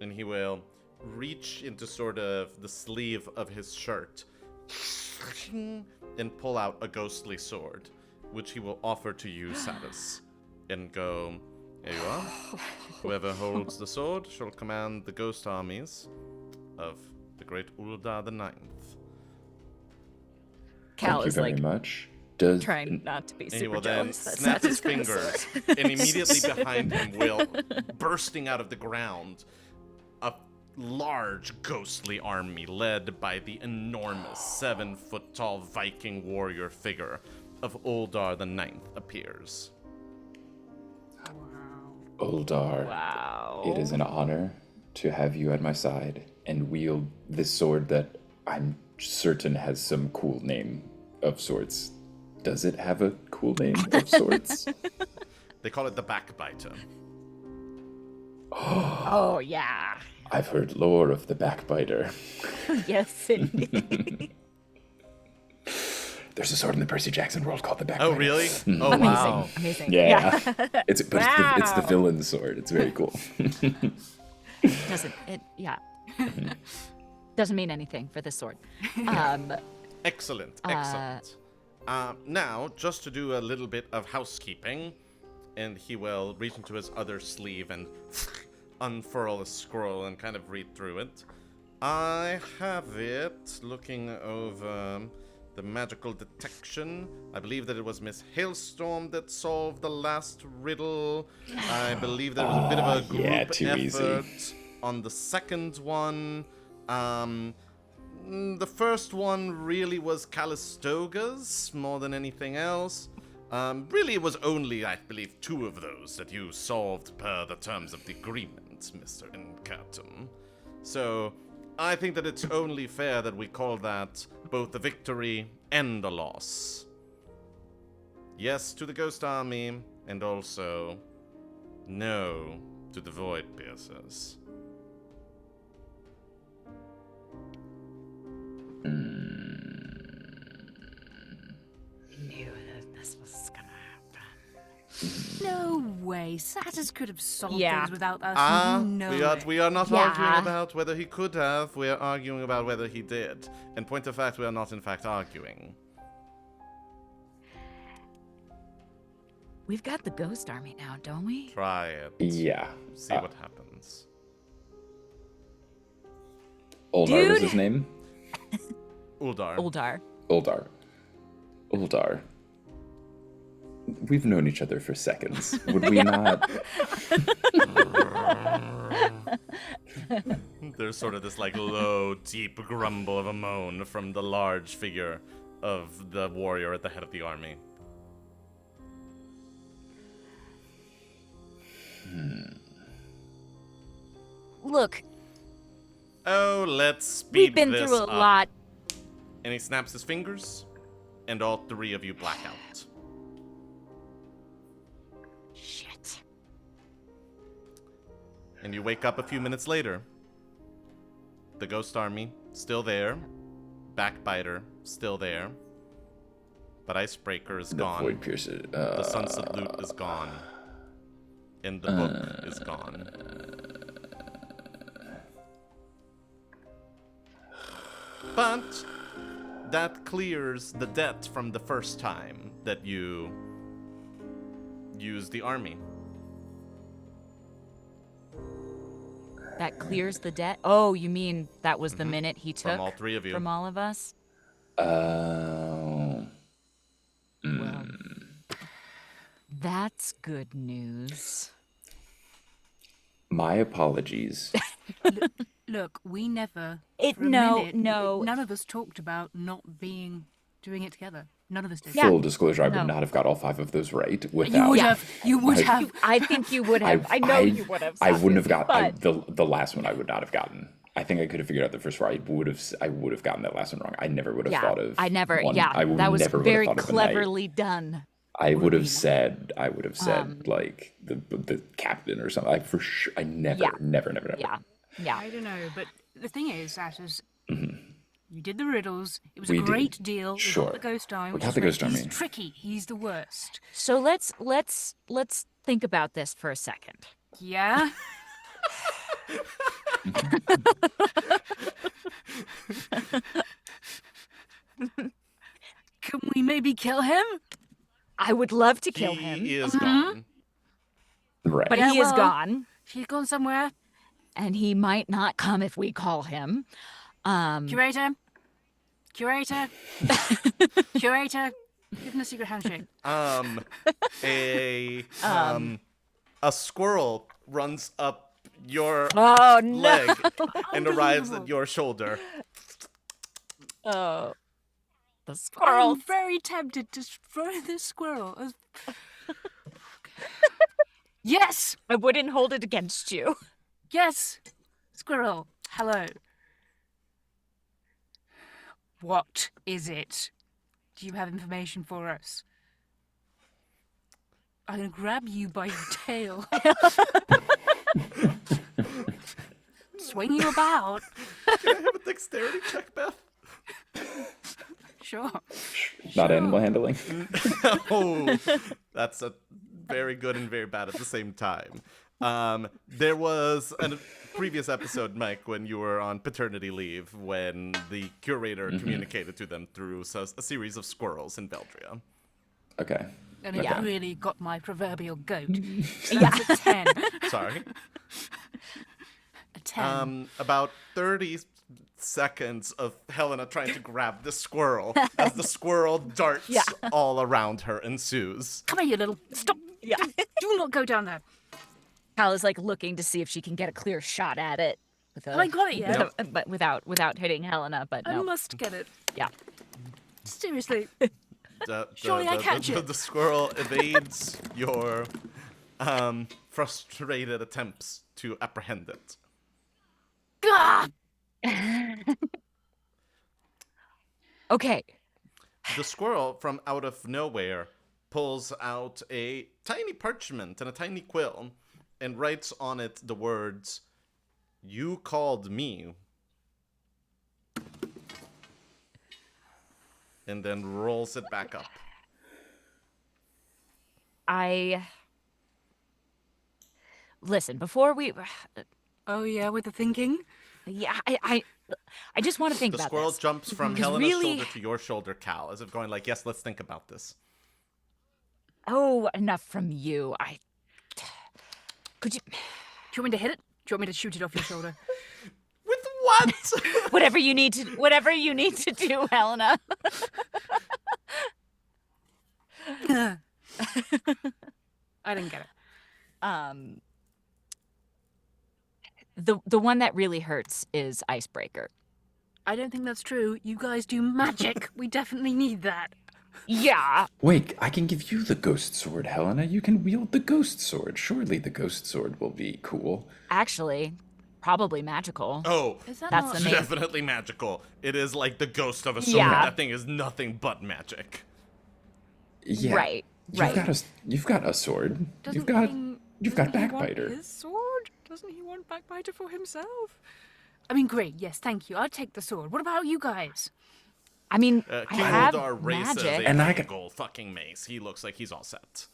And he will reach into sort of the sleeve of his shirt and pull out a ghostly sword, which he will offer to you, Satus, and go, here you are. Whoever holds the sword shall command the ghost armies of the great Uldar the Ninth. Cal Thank you is very like much. trying not to be And he super will then jealous. that snap his Satus got a fingers, sword. and immediately behind him will, bursting out of the ground, a large ghostly army led by the enormous 7-foot-tall Viking warrior figure of Uldar the Ninth appears. Uldar, Wow. it is an honor to have you at my side and wield this sword that I'm certain has some cool name of sorts. Does it have a cool name of sorts? They call it the Backbiter. Oh, yeah. I've heard lore of the backbiter. Yes, indeed. There's a sword in the Percy Jackson world called the backbiter. Oh, really? Oh, wow. Amazing. Yeah. It's the Wow. villain sword. It's very cool. Doesn't mean anything for this sword. Excellent, excellent. Now, just to do a little bit of housekeeping, and he will reach into his other sleeve and unfurl a scroll and kind of read through it. I have it looking over the magical detection. I believe that it was Miss Hailstorm that solved the last riddle. I believe there was a bit of a group too effort easy. on the second one. The first one really was Calistoga's more than anything else. Really, it was only, I believe, 2 of those that you solved per the terms of the agreement, Mr. Incatum. So, I think that it's only fair that we call that both a victory and a loss. Yes to the Ghost Army, and also no to the Void Piercers. Knew that this was gonna happen. No way. Satus could have solved Yeah. things without us. No way. We are not Yeah. arguing about whether he could have. We are arguing about whether he did. In point of fact, we are not in fact arguing. We've got the ghost army now, don't we? Try it. Yeah. See what happens. Uldar was Dude. his name? Uldar. Uldar. Uldar. We've known each other for seconds. Would we not? There's sort of this like low, deep grumble of a moan from the large figure of the warrior at the head of the army. Look, Oh, let's speed we've been this through a up. lot. And he snaps his fingers, and all three of you black out. Shit. And you wake up a few minutes later. The ghost army, still there. Backbiter, still there. But Icebreaker is The gone. Void Piercer. The Sunset Loot is gone. And the book is gone. But that clears the debt from the first time that you used the army. That clears the debt? Oh, you mean that was the minute he took From all three of you. from all of us? Oh. Well, that's good news. My apologies. Look, we never. It- for a no, minute, no. None of us talked about not doing it together. None of us did. Yeah. Full disclosure, I No. would not have got all 5 of those right You without. would Yeah. have. You would have. I think you would have. I know you would have. I wouldn't have Satus, got the last one. I would not have gotten. I think I could have figured out the first one. I would have gotten that last one wrong. I never would have yeah, thought of. I never. one. Yeah, I would that was never would have very thought of a knight. cleverly done. I would have Urbina. said like the captain or something. Like for sure. I never, Yeah. never. Yeah. I don't know, but the thing is, Satus, you did the riddles. It was We a did. great deal. We Sure. got the ghost army. We which got is the great. ghost army. He's tricky. He's the worst. So let's think about this for a second. Yeah. Can we maybe kill him? I would love to kill He him, is gone. Right. but Yeah, he is well- gone, He's gone somewhere. and he might not come if we call him. Curator. Curator. Curator. Give him a secret handshake. A squirrel runs up your Oh no! leg and arrives at Unbelievable. your shoulder. Oh, the squirrel. I'm very tempted to throw this squirrel. Yes! I wouldn't hold it against you. Yes! Squirrel, hello. What is it? Do you have information for us? I'm gonna grab you by your tail. Swing you about. Can I have a dexterity check, Beth? Sure. Not animal handling. Oh, that's a very good and very bad at the same time. There was a previous episode, Mike, when you were on paternity leave, when the curator communicated to them through a series of squirrels in Veldria. Okay. And it Yeah. really got my proverbial goat. Yeah. That's a 10. Sorry. A 10. About 30 seconds of Helena trying to grab the squirrel as the squirrel darts Yeah. all around her ensues. Come here, you little. Stop. Yeah. Do not go down there. Cal is like looking to see if she can get a clear shot at it. With a, Have I got it yet? But without hitting Helena. But I no. must get it. Yeah. Seriously. The, Surely I catch it. the squirrel evades your frustrated attempts to apprehend it. Ah! Okay. The squirrel from out of nowhere pulls out a tiny parchment and a tiny quill and writes on it the words, "You called me." And then rolls it back up. Listen, before we Oh, yeah, with the thinking? yeah, I just want to think The about squirrel this. jumps from 'Cause Helena's really- shoulder to your shoulder, Cal, as if going like, yes, let's think about this. Oh, enough from you. Could you Do you want me to hit it? Do you want me to shoot it off your shoulder? With what? whatever you need to do, Helena. I didn't get it. The one that really hurts is Icebreaker. I don't think that's true. You guys do magic. We definitely need that. Yeah. Wait, I can give you the ghost sword, Helena. You can wield the ghost sword. Surely the ghost sword will be cool. Actually, probably magical. Oh, Is that That's not... the main. definitely magical. It is like the ghost of a sword. Yeah. That thing is nothing but magic. Yeah. Right. You've got a sword. Doesn't You've got doesn't he want Backbiter. his sword? Doesn't he want Backbiter for himself? I mean, great. Yes, thank you. I'll take the sword. What about you guys? I mean, I King have Uldar races magic. a And I big got- ol' fucking mace. He looks like he's all set.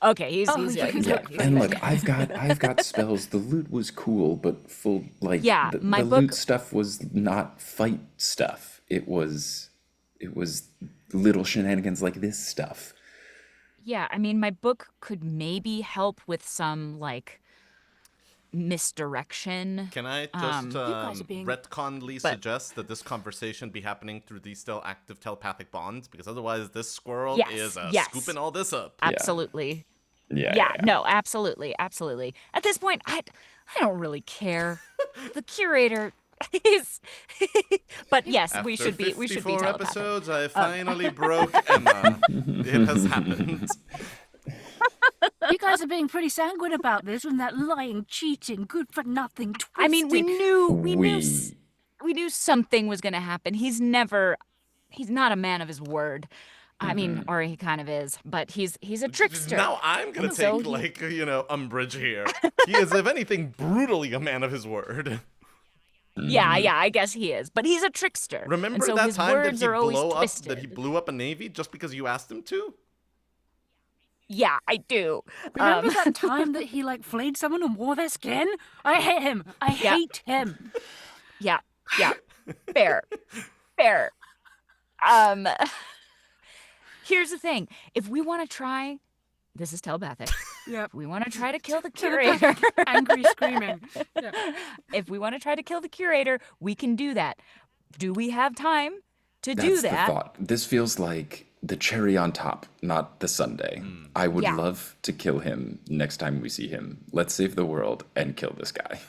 Okay, he's yeah. And look, I've got spells. The loot was cool, but full like Yeah, the my loot book- stuff was not fight stuff. It was little shenanigans like this stuff. Yeah, I mean, my book could maybe help with some like misdirection. Can I just guys are being- retconly suggest that this conversation be happening through the still active telepathic bonds? Because otherwise this squirrel Yes, is yes. scooping all this up. Absolutely. Yeah. Yeah, no, absolutely. At this point, I don't really care. The curator is but yes, we After should be 54 telepathic. episodes, I finally broke Emma. It has happened. You guys are being pretty sanguine about this with that lying, cheating, good-for-nothing, twisted... I mean, we We- knew something was going to happen. He's not a man of his word. I mean, or he kind of is, but he's a trickster. Now I'm gonna So take he- umbrage here. He is, if anything, brutally a man of his word. Yeah, I guess he is, but he's a trickster. Remember and so that his time that words he are always that he twisted. blew up a navy just because you asked him to? Yeah, I do. Remember that time that he, like, flayed someone and wore their skin? I hate him. I Yeah. hate him. Yeah. Fair. Here's the thing. If we want to try, this is telepathic. Yep. If we want to try to kill the curator, Angry screaming. Yeah. if we want to try to kill the curator, we can do that. Do we have time to do That's that? the thought. This feels like the cherry on top, not the sundae. I would Yeah. love to kill him next time we see him. Let's save the world and kill this guy.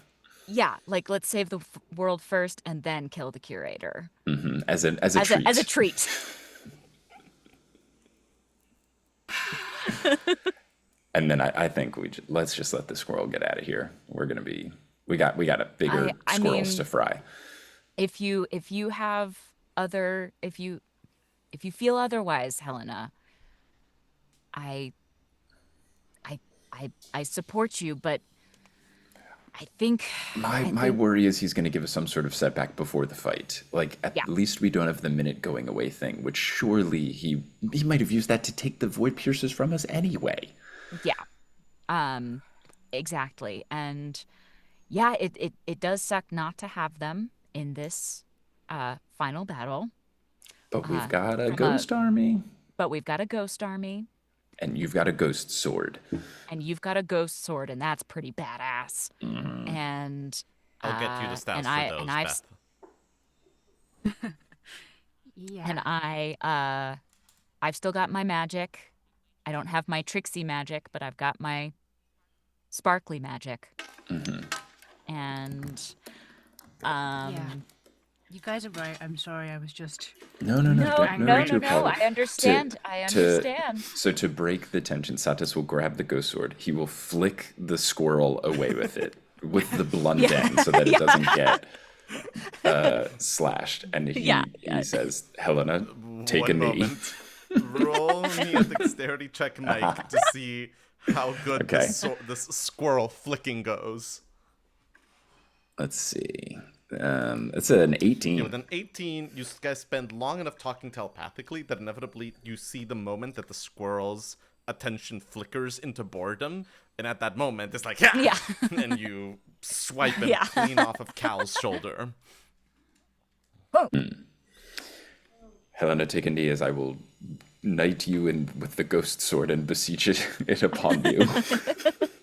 Yeah, like let's save the world first and then kill the curator As a treat. as a treat. And then I think let's just let the squirrel get out of here. We got a bigger I squirrels mean- to fry. If you feel otherwise, Helena, I support you, but I think My worry is he's going to give us some sort of setback before the fight. Like at Yeah. least we don't have the minute going away thing, which surely he might have used that to take the void piercers from us anyway. yeah, exactly, and yeah, it does suck not to have them in this final battle, But we've got a from a- ghost army, but we've got a ghost army. and you've got a ghost sword. And you've got a ghost sword, and that's pretty badass. And I'll get you the stats for those, Beth. Yeah. I've still got my magic. I don't have my tricksy magic, but I've got my sparkly magic. And Yeah. You guys are right. I'm sorry. I was just... No, no, need to apologize. I understand. I understand. So to break the tension, Satus will grab the ghost sword. He will flick the squirrel away with it, with the blunt end, so that it doesn't get slashed. And he says, "Helena, take a One knee." moment. Roll me a dexterity check, Mike, to see how good Okay. this squirrel flicking goes. Let's see. It's an 18. Yeah, with an 18, you guys spend long enough talking telepathically that inevitably you see the moment that the squirrel's attention flickers into boredom, and at that moment it's like, yeah, and you swipe him clean off of Cal's shoulder. Helena, take a knee as I will knight you in with the ghost sword and beseech it upon you.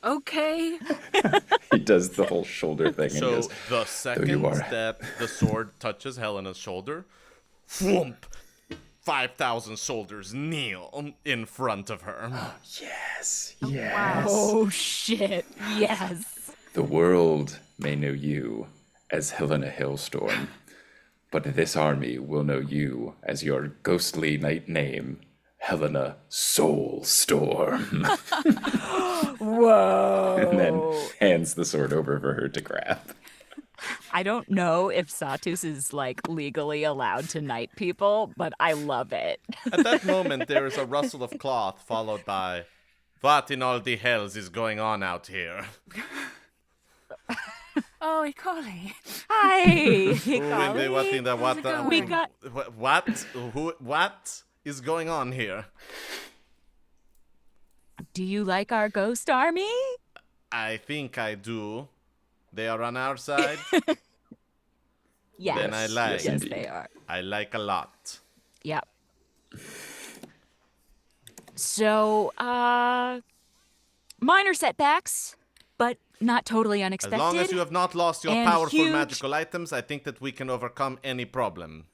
Okay. He does the whole shoulder thing and So goes, the second are." that the sword touches Helena's shoulder, thwomp, 5,000 soldiers kneel in front of her. yes, Wow. yes. Oh shit! Yes. The world may know you as Helena Hailstorm, but this army will know you as your ghostly night name, Helena Soulstorm. Whoa. And then hands the sword over for her to grab. I don't know if Satus is like legally allowed to knight people, but I love it. At that moment, there is a rustle of cloth, followed by, "What in all the hells is going on out here?" Oh, Ikali. Hi. We got- what is going on here? Do you like our ghost army? I think I do. They are on our side. Yes. Then I like. Yes, indeed. they are. I like a lot. Yep. So, minor setbacks, but not totally As unexpected. long as you have not lost your and powerful huge- magical items, I think that we can overcome any problem.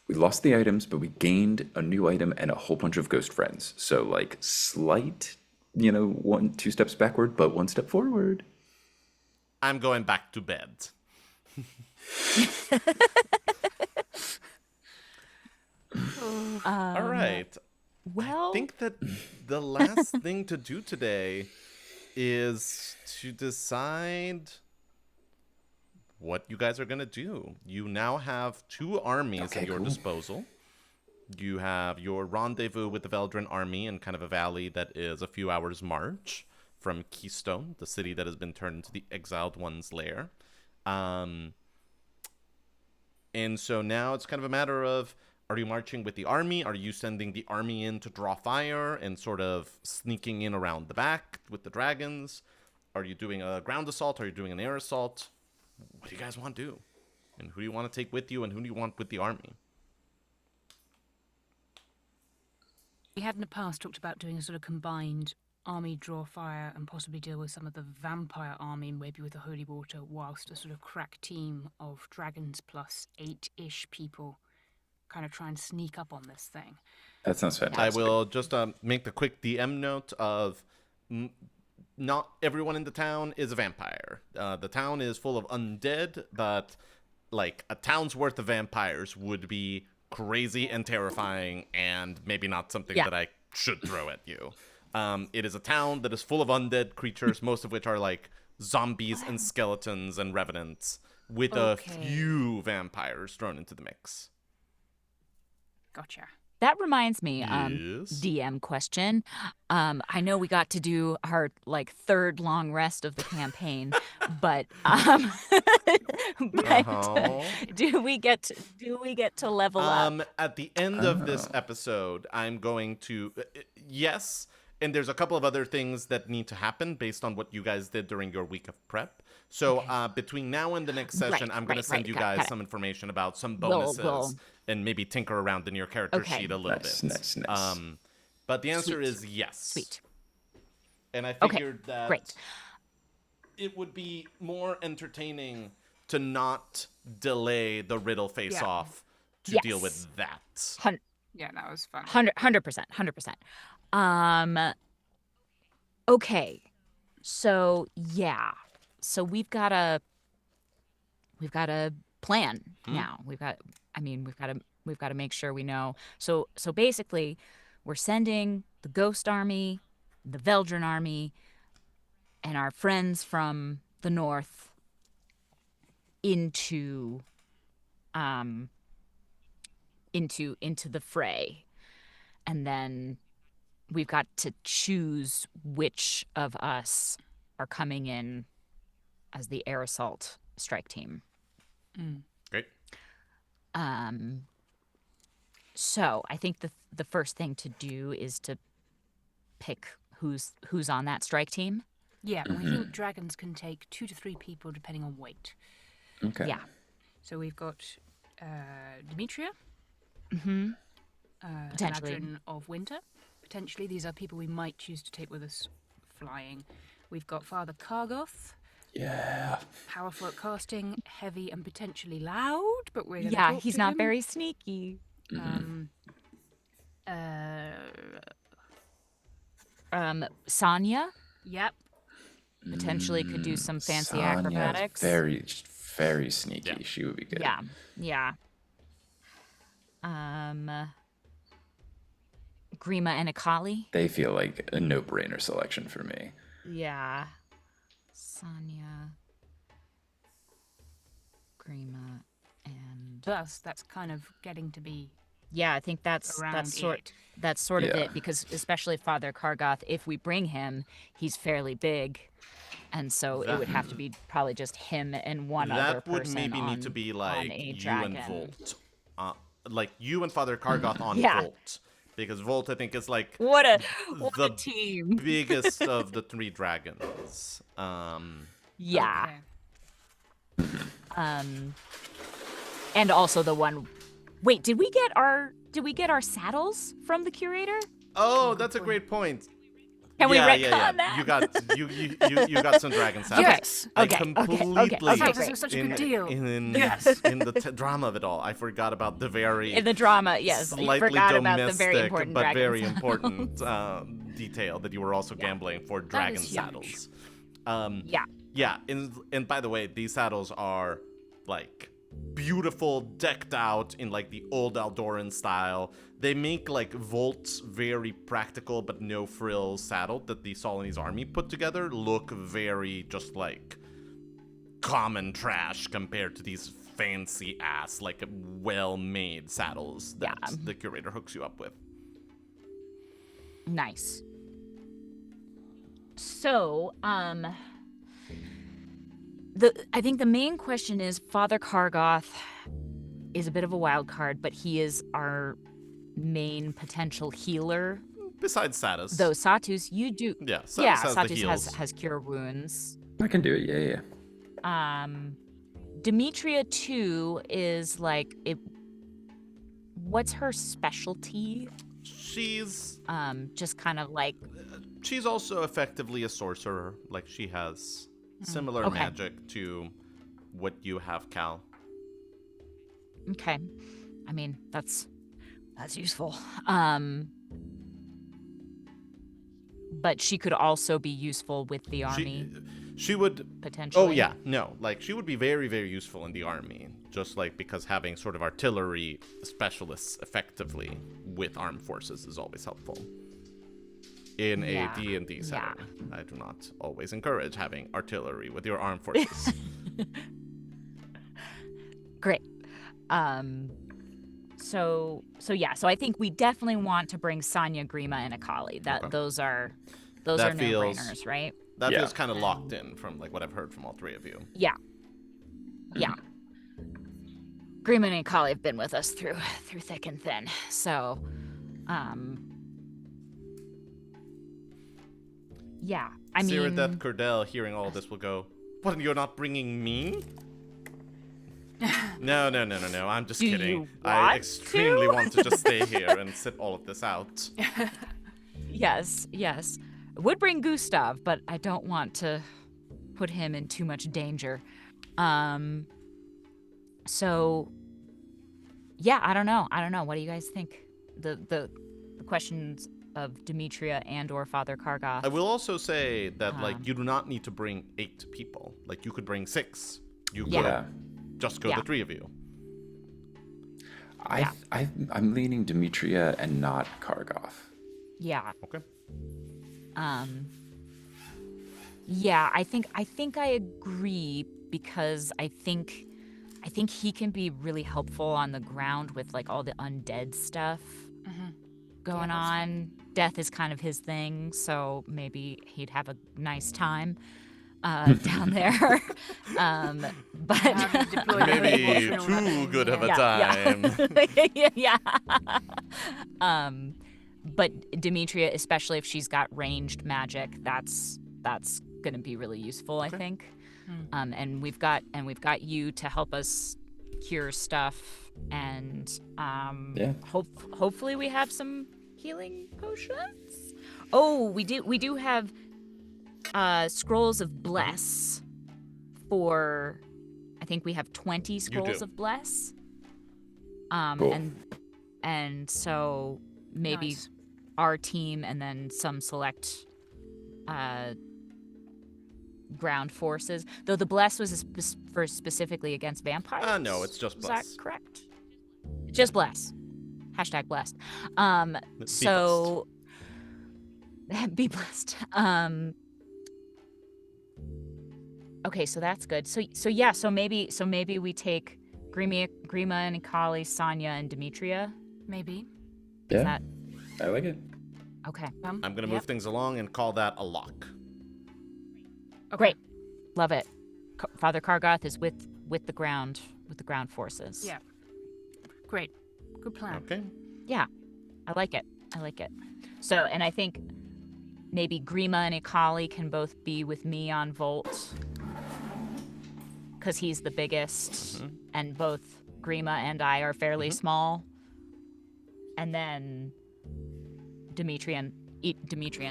We lost the items, but we gained a new item and a whole bunch of ghost friends. So, like, slight, 2 steps backward, but 1 step forward. I'm going back to bed. All right. Well, I think that the last thing to do today is to decide what you guys are going to do. You now have 2 armies Okay, at your cool. disposal. You have your rendezvous with the Veldrin army in kind of a valley that is a few hours' march from Keystone, the city that has been turned into the Exiled One's lair. And so now it's kind of a matter of, are you marching with the army? Are you sending the army in to draw fire and sort of sneaking in around the back with the dragons? Are you doing a ground assault? Are you doing an air assault? What do you guys want to do? And who do you want to take with you, and who do you want with the army? We had in the past talked about doing a sort of combined army draw fire and possibly deal with some of the vampire army, maybe with the holy water, whilst a sort of crack team of dragons plus 8-ish people kind of try and sneak up on this thing. That sounds I fantastic. will just make the quick DM note of not everyone in the town is a vampire. The town is full of undead, but like a town's worth of vampires would be crazy and terrifying and maybe not something that I should throw at you. It is a town that is full of undead creatures, most of which are like zombies and skeletons and revenants, with a few vampires thrown into the mix. Gotcha. that reminds me, Yes. DM question. I know we got to do our like third long rest of the campaign, but do we get to level up? At the end of this episode, I'm going to yes, and there's a couple of other things that need to happen based on what you guys did during your week of prep. So between now and the next session, I'm going to send you guys some information about some bonuses and maybe tinker around in your character sheet a little bit. Nice. But the answer is yes. Sweet. And I figured that Great. it would be more entertaining to not delay the riddle face-off to deal with that. Yeah, that was fun. 100%. Okay. So so we've got a plan now. We've got to make sure we know. So basically, we're sending the Ghost Army, the Veldrin Army, and our friends from the north into the fray, and then we've got to choose which of us are coming in as the air assault strike team. Great. So I think the first thing to do is to pick who's on that strike team. Yeah, and we think dragons can take 2 to 3 people depending on weight. Okay. Yeah. So we've got Demetria, Potentially. Ladrin of Winter. Potentially, these are people we might choose to take with us flying. We've got Father Kargoth, Yeah. powerful at casting, heavy and potentially loud, but we're gonna Yeah, talk he's to not him. very sneaky. Uh, Sonya. Yep. Potentially could do some fancy Sonya is acrobatics. very, very sneaky. Yeah. She would be good. Yeah, yeah. Grima and Akali. They feel like a no-brainer selection for me. Yeah. Sonya, Grima, and Thus, that's kind of getting to be yeah, I think that's around sort it. of Yeah. it, because especially Father Kargoth, if we bring him, he's fairly big, and so it would have to be probably just him and one other That would person maybe on, need to be on like a you dragon. and Volt. Like you and Father Kargoth on Yeah. Volt. Because Volt, I think, is like What a the team! biggest of the 3 dragons. Yeah. Okay. And also the one. Wait, did we get our saddles from the Curator? Oh, that's a great point. Can we yeah, retcon that? You got some dragon saddles. Yes. I Okay, completely okay, This is such a good deal. in Yes. in the drama of it all. I forgot about the very In the drama, yes, you slightly forgot about the domestic very important but dragon very saddles. important detail that you were also gambling for dragon is huge. saddles. Yeah. Yeah, and by the way, these saddles are like beautiful, decked out in like the old Aldoran style. They make like Volt's very practical but no frills saddle that the Solanese army put together look very just like common trash compared to these fancy ass like well-made saddles that the Curator hooks you up with. Nice. So, I think the main question is Father Kargoth is a bit of a wild card, but he is our main potential healer. Besides Satus. Though Satus, you do. Yeah, Satus Yeah, has the Satus heals. has cure wounds. I can do it. Yeah. Demetria too is like it. What's her specialty? She's Just kind of like. she's also effectively a sorcerer. Like she has similar Okay. magic to what you have, Cal. Okay, I mean that's useful. But she could also be useful with the army She would. potentially. Oh yeah, no. Like she would be very, very useful in the army. Just like because having sort of artillery specialists effectively with armed forces is always helpful. In Yeah, a D&D setting, yeah. I do not always encourage having artillery with your armed forces. Great. So I think we definitely want to bring Sonya, Grima, and Akali. Okay. Those are That feels- no-brainers, right? That Yeah. feels kind of locked in from like what I've heard from all 3 of you. Yeah. Yeah. Grima and Akali have been with us through thick and thin. So, yeah. I mean, Cyrodiil Cordell, hearing all this, will go, "What? You're not bringing me?" No. I'm just Do kidding. you I want extremely to? want to just stay here and sit all of this out. yes. I would bring Gustav, but I don't want to put him in too much danger. So, yeah, I don't know. What do you guys think? The questions of Demetria and or Father Kargoth. I will also say that like you do not need to bring 8 people. Like you could bring 6. You could Yeah. just go Yeah. the 3 of you. I'm leaning Demetria and not Kargoth. Yeah. Okay. Yeah, I think I agree, because I think he can be really helpful on the ground with like all the undead stuff going on. Death is kind of his thing, so maybe he'd have a nice time down there. But Maybe too good of a time. yeah. But Demetria, especially if she's got ranged magic, that's gonna be really useful, I think. And we've got you to help us cure stuff, and hopefully we have some healing potions. Oh, we do have scrolls of bless for. I think we have 20 scrolls do. of bless. Cool. And so maybe Nice. our team and then some select ground forces. Though the bless was for specifically against vampires. No, it's just Is bless. that correct? Just bless. Hashtag blessed. So be blessed. Okay, so that's good. So maybe we take Grima and Kali, Sonya, and Demetria. Maybe. Yeah, I like it. Okay. I'm going to move things along and call that a lock. Great. Love it. Father Kargoth is with the ground forces. Yeah. Great. Good plan. Okay. Yeah. I like it. So, and I think maybe Grima and Ikali can both be with me on Volt. Because he's the biggest, and both Grima and I are fairly small. And then Dimitri and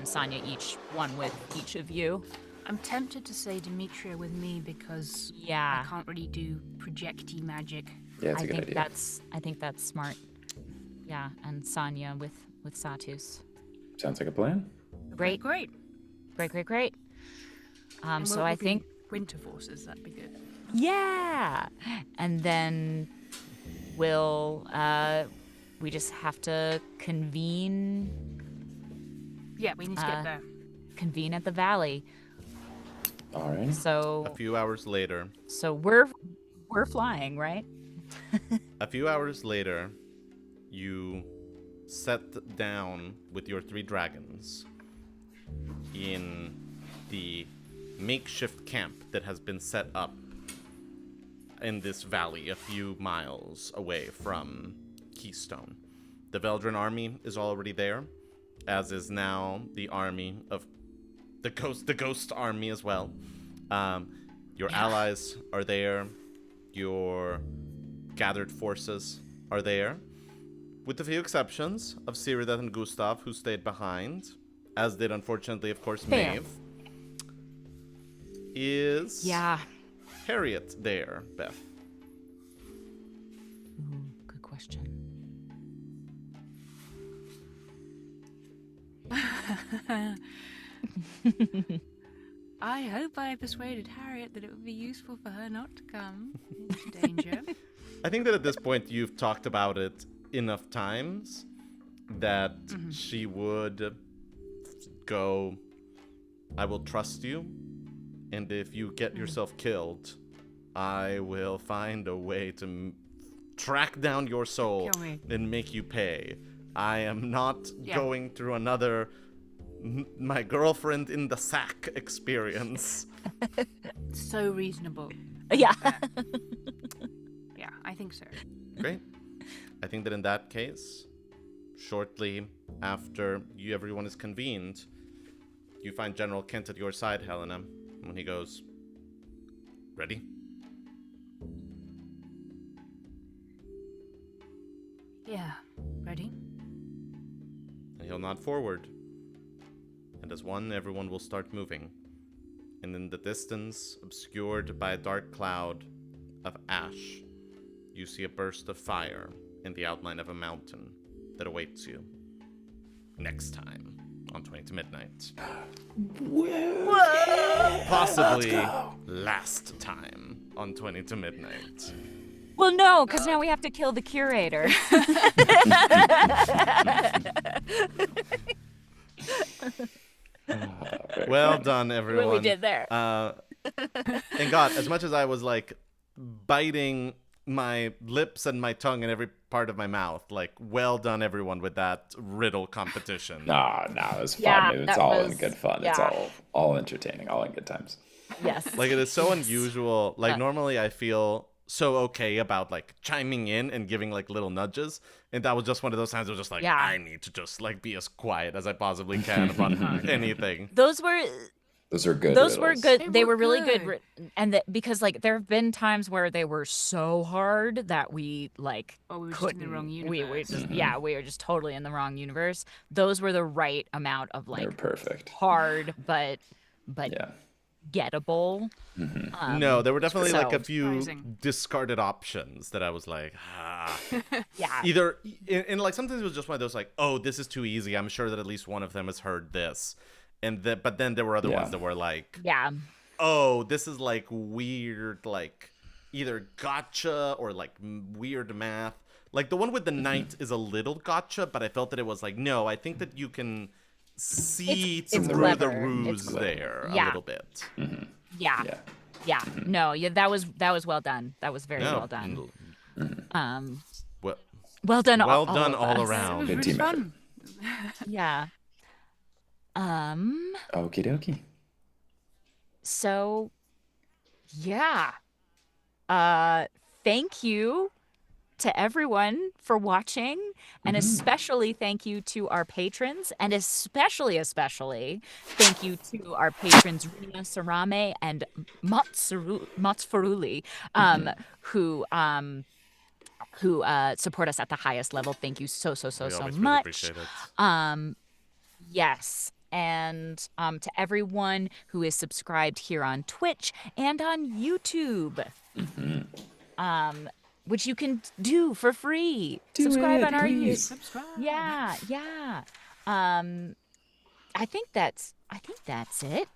Sonya, each one with each of you. I'm tempted to say Demetria with me because Yeah. I can't really do projecty magic. Yeah, it's a good idea. I think that's smart. Yeah, and Sonya with Satus. Sounds like a plan. Great. Great. And So we'll I be think winter forces. That'd be good. yeah, and then we'll we just have to convene Yeah, we need to get there. convene at the valley. All right. A So few hours later, we're flying, right? you set down with your 3 dragons in the makeshift camp that has been set up in this valley a few miles away from Keystone. The Veldrin army is already there, as is now the army of the ghost army as well. Your allies are there. Your gathered forces are there, with a few exceptions of Cyrida and Gustav, who stayed behind, as did unfortunately, of course, Fair. Maeve. Is Yeah. Harriet there, Beth? Good question. I hope I persuaded Harriet that it would be useful for her not to come into danger. I think that at this point you've talked about it enough times that she would go, I will trust you, and if you get yourself killed, I will find a way to track down your soul Kill me. and make you pay. I am not going through another my girlfriend in the sack experience. So reasonable. Yeah. Yeah, I think so. Great. I think that in that case, shortly after everyone is convened, you find General Kent at your side, Helena, when he goes, ready? Yeah, ready? And he'll nod forward. And as one, everyone will start moving. And in the distance, obscured by a dark cloud of ash, you see a burst of fire in the outline of a mountain that awaits you next time on 20 to Midnight. Possibly last time on 20 to Midnight. Well, no, because now we have to kill the curator. Well done, everyone. What we did there. And God, as much as I was like biting my lips and my tongue and every part of my mouth, like, well done, everyone, with that riddle competition. No, it was fun. Yeah, It's that all in was- good fun. It's yeah. all entertaining, all in good times. Yes. Like, it is so unusual. Like, normally I feel so okay about like chiming in and giving like little nudges, and that was just one of those times I was just like, Yeah. I need to just like be as quiet as I possibly can about anything. Those were good. those were riddles. good. They were really good, and because like there have been times where they were so hard that we like Or we were just in the couldn't. wrong We were universe. just we were just totally in the wrong universe. Those were the right amount of They're like perfect. hard, but Yeah. gettable. No, there were definitely like a so- few Surprising. discarded options that I was like, Yeah. either and like sometimes it was just one of those like, oh, this is too easy. I'm sure that at least one of them has heard this, and but then there were other Yeah. ones that were like, Yeah. oh, this is like weird, like either gotcha or like weird math. Like the one with the knight is a little gotcha, but I felt that it was like, no, I think that you can see It's through the clever. ruse It's there a Yeah. little bit. Yeah. Yeah. Yeah. No, yeah, that was well done. That was very No, well done. Well, Well done well all done of all us. It around. was Good really team effort. fun. Yeah. Okie dokie. So yeah. Thank you to everyone for watching, and especially thank you to our patrons, and especially thank you to our patrons Rina Sarame and Motsfaruli, who support us at the highest level. Thank you so We always really much. appreciate it. Yes. And to everyone who is subscribed here on Twitch and on YouTube, which you can do for free. Subscribe on our YouTube. Subscribe. Yeah, yeah. I think that's it.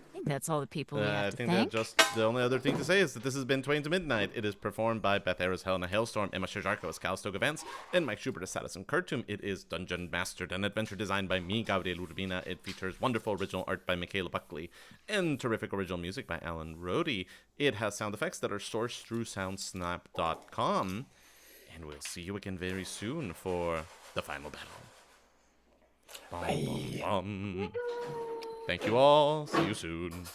I think that's all the people we I have to think thank. that just the only other thing to say is that this has been Twain to Midnight. It is performed by Beth, Eyre as Helena, Hailstorm, Emma Sherr-Ziarko as Calistoga Vance, and Mike Schubert as Satus and Kurtum. It is dungeon mastered and adventure designed by me, Gabriel Urbina. It features wonderful original art by Mikaela Buckley and terrific original music by Alan Rohde. It has sound effects that are sourced through soundsnap.com. And we'll see you again very soon for the final battle. Bum, bum, bum. Thank you all. See you soon.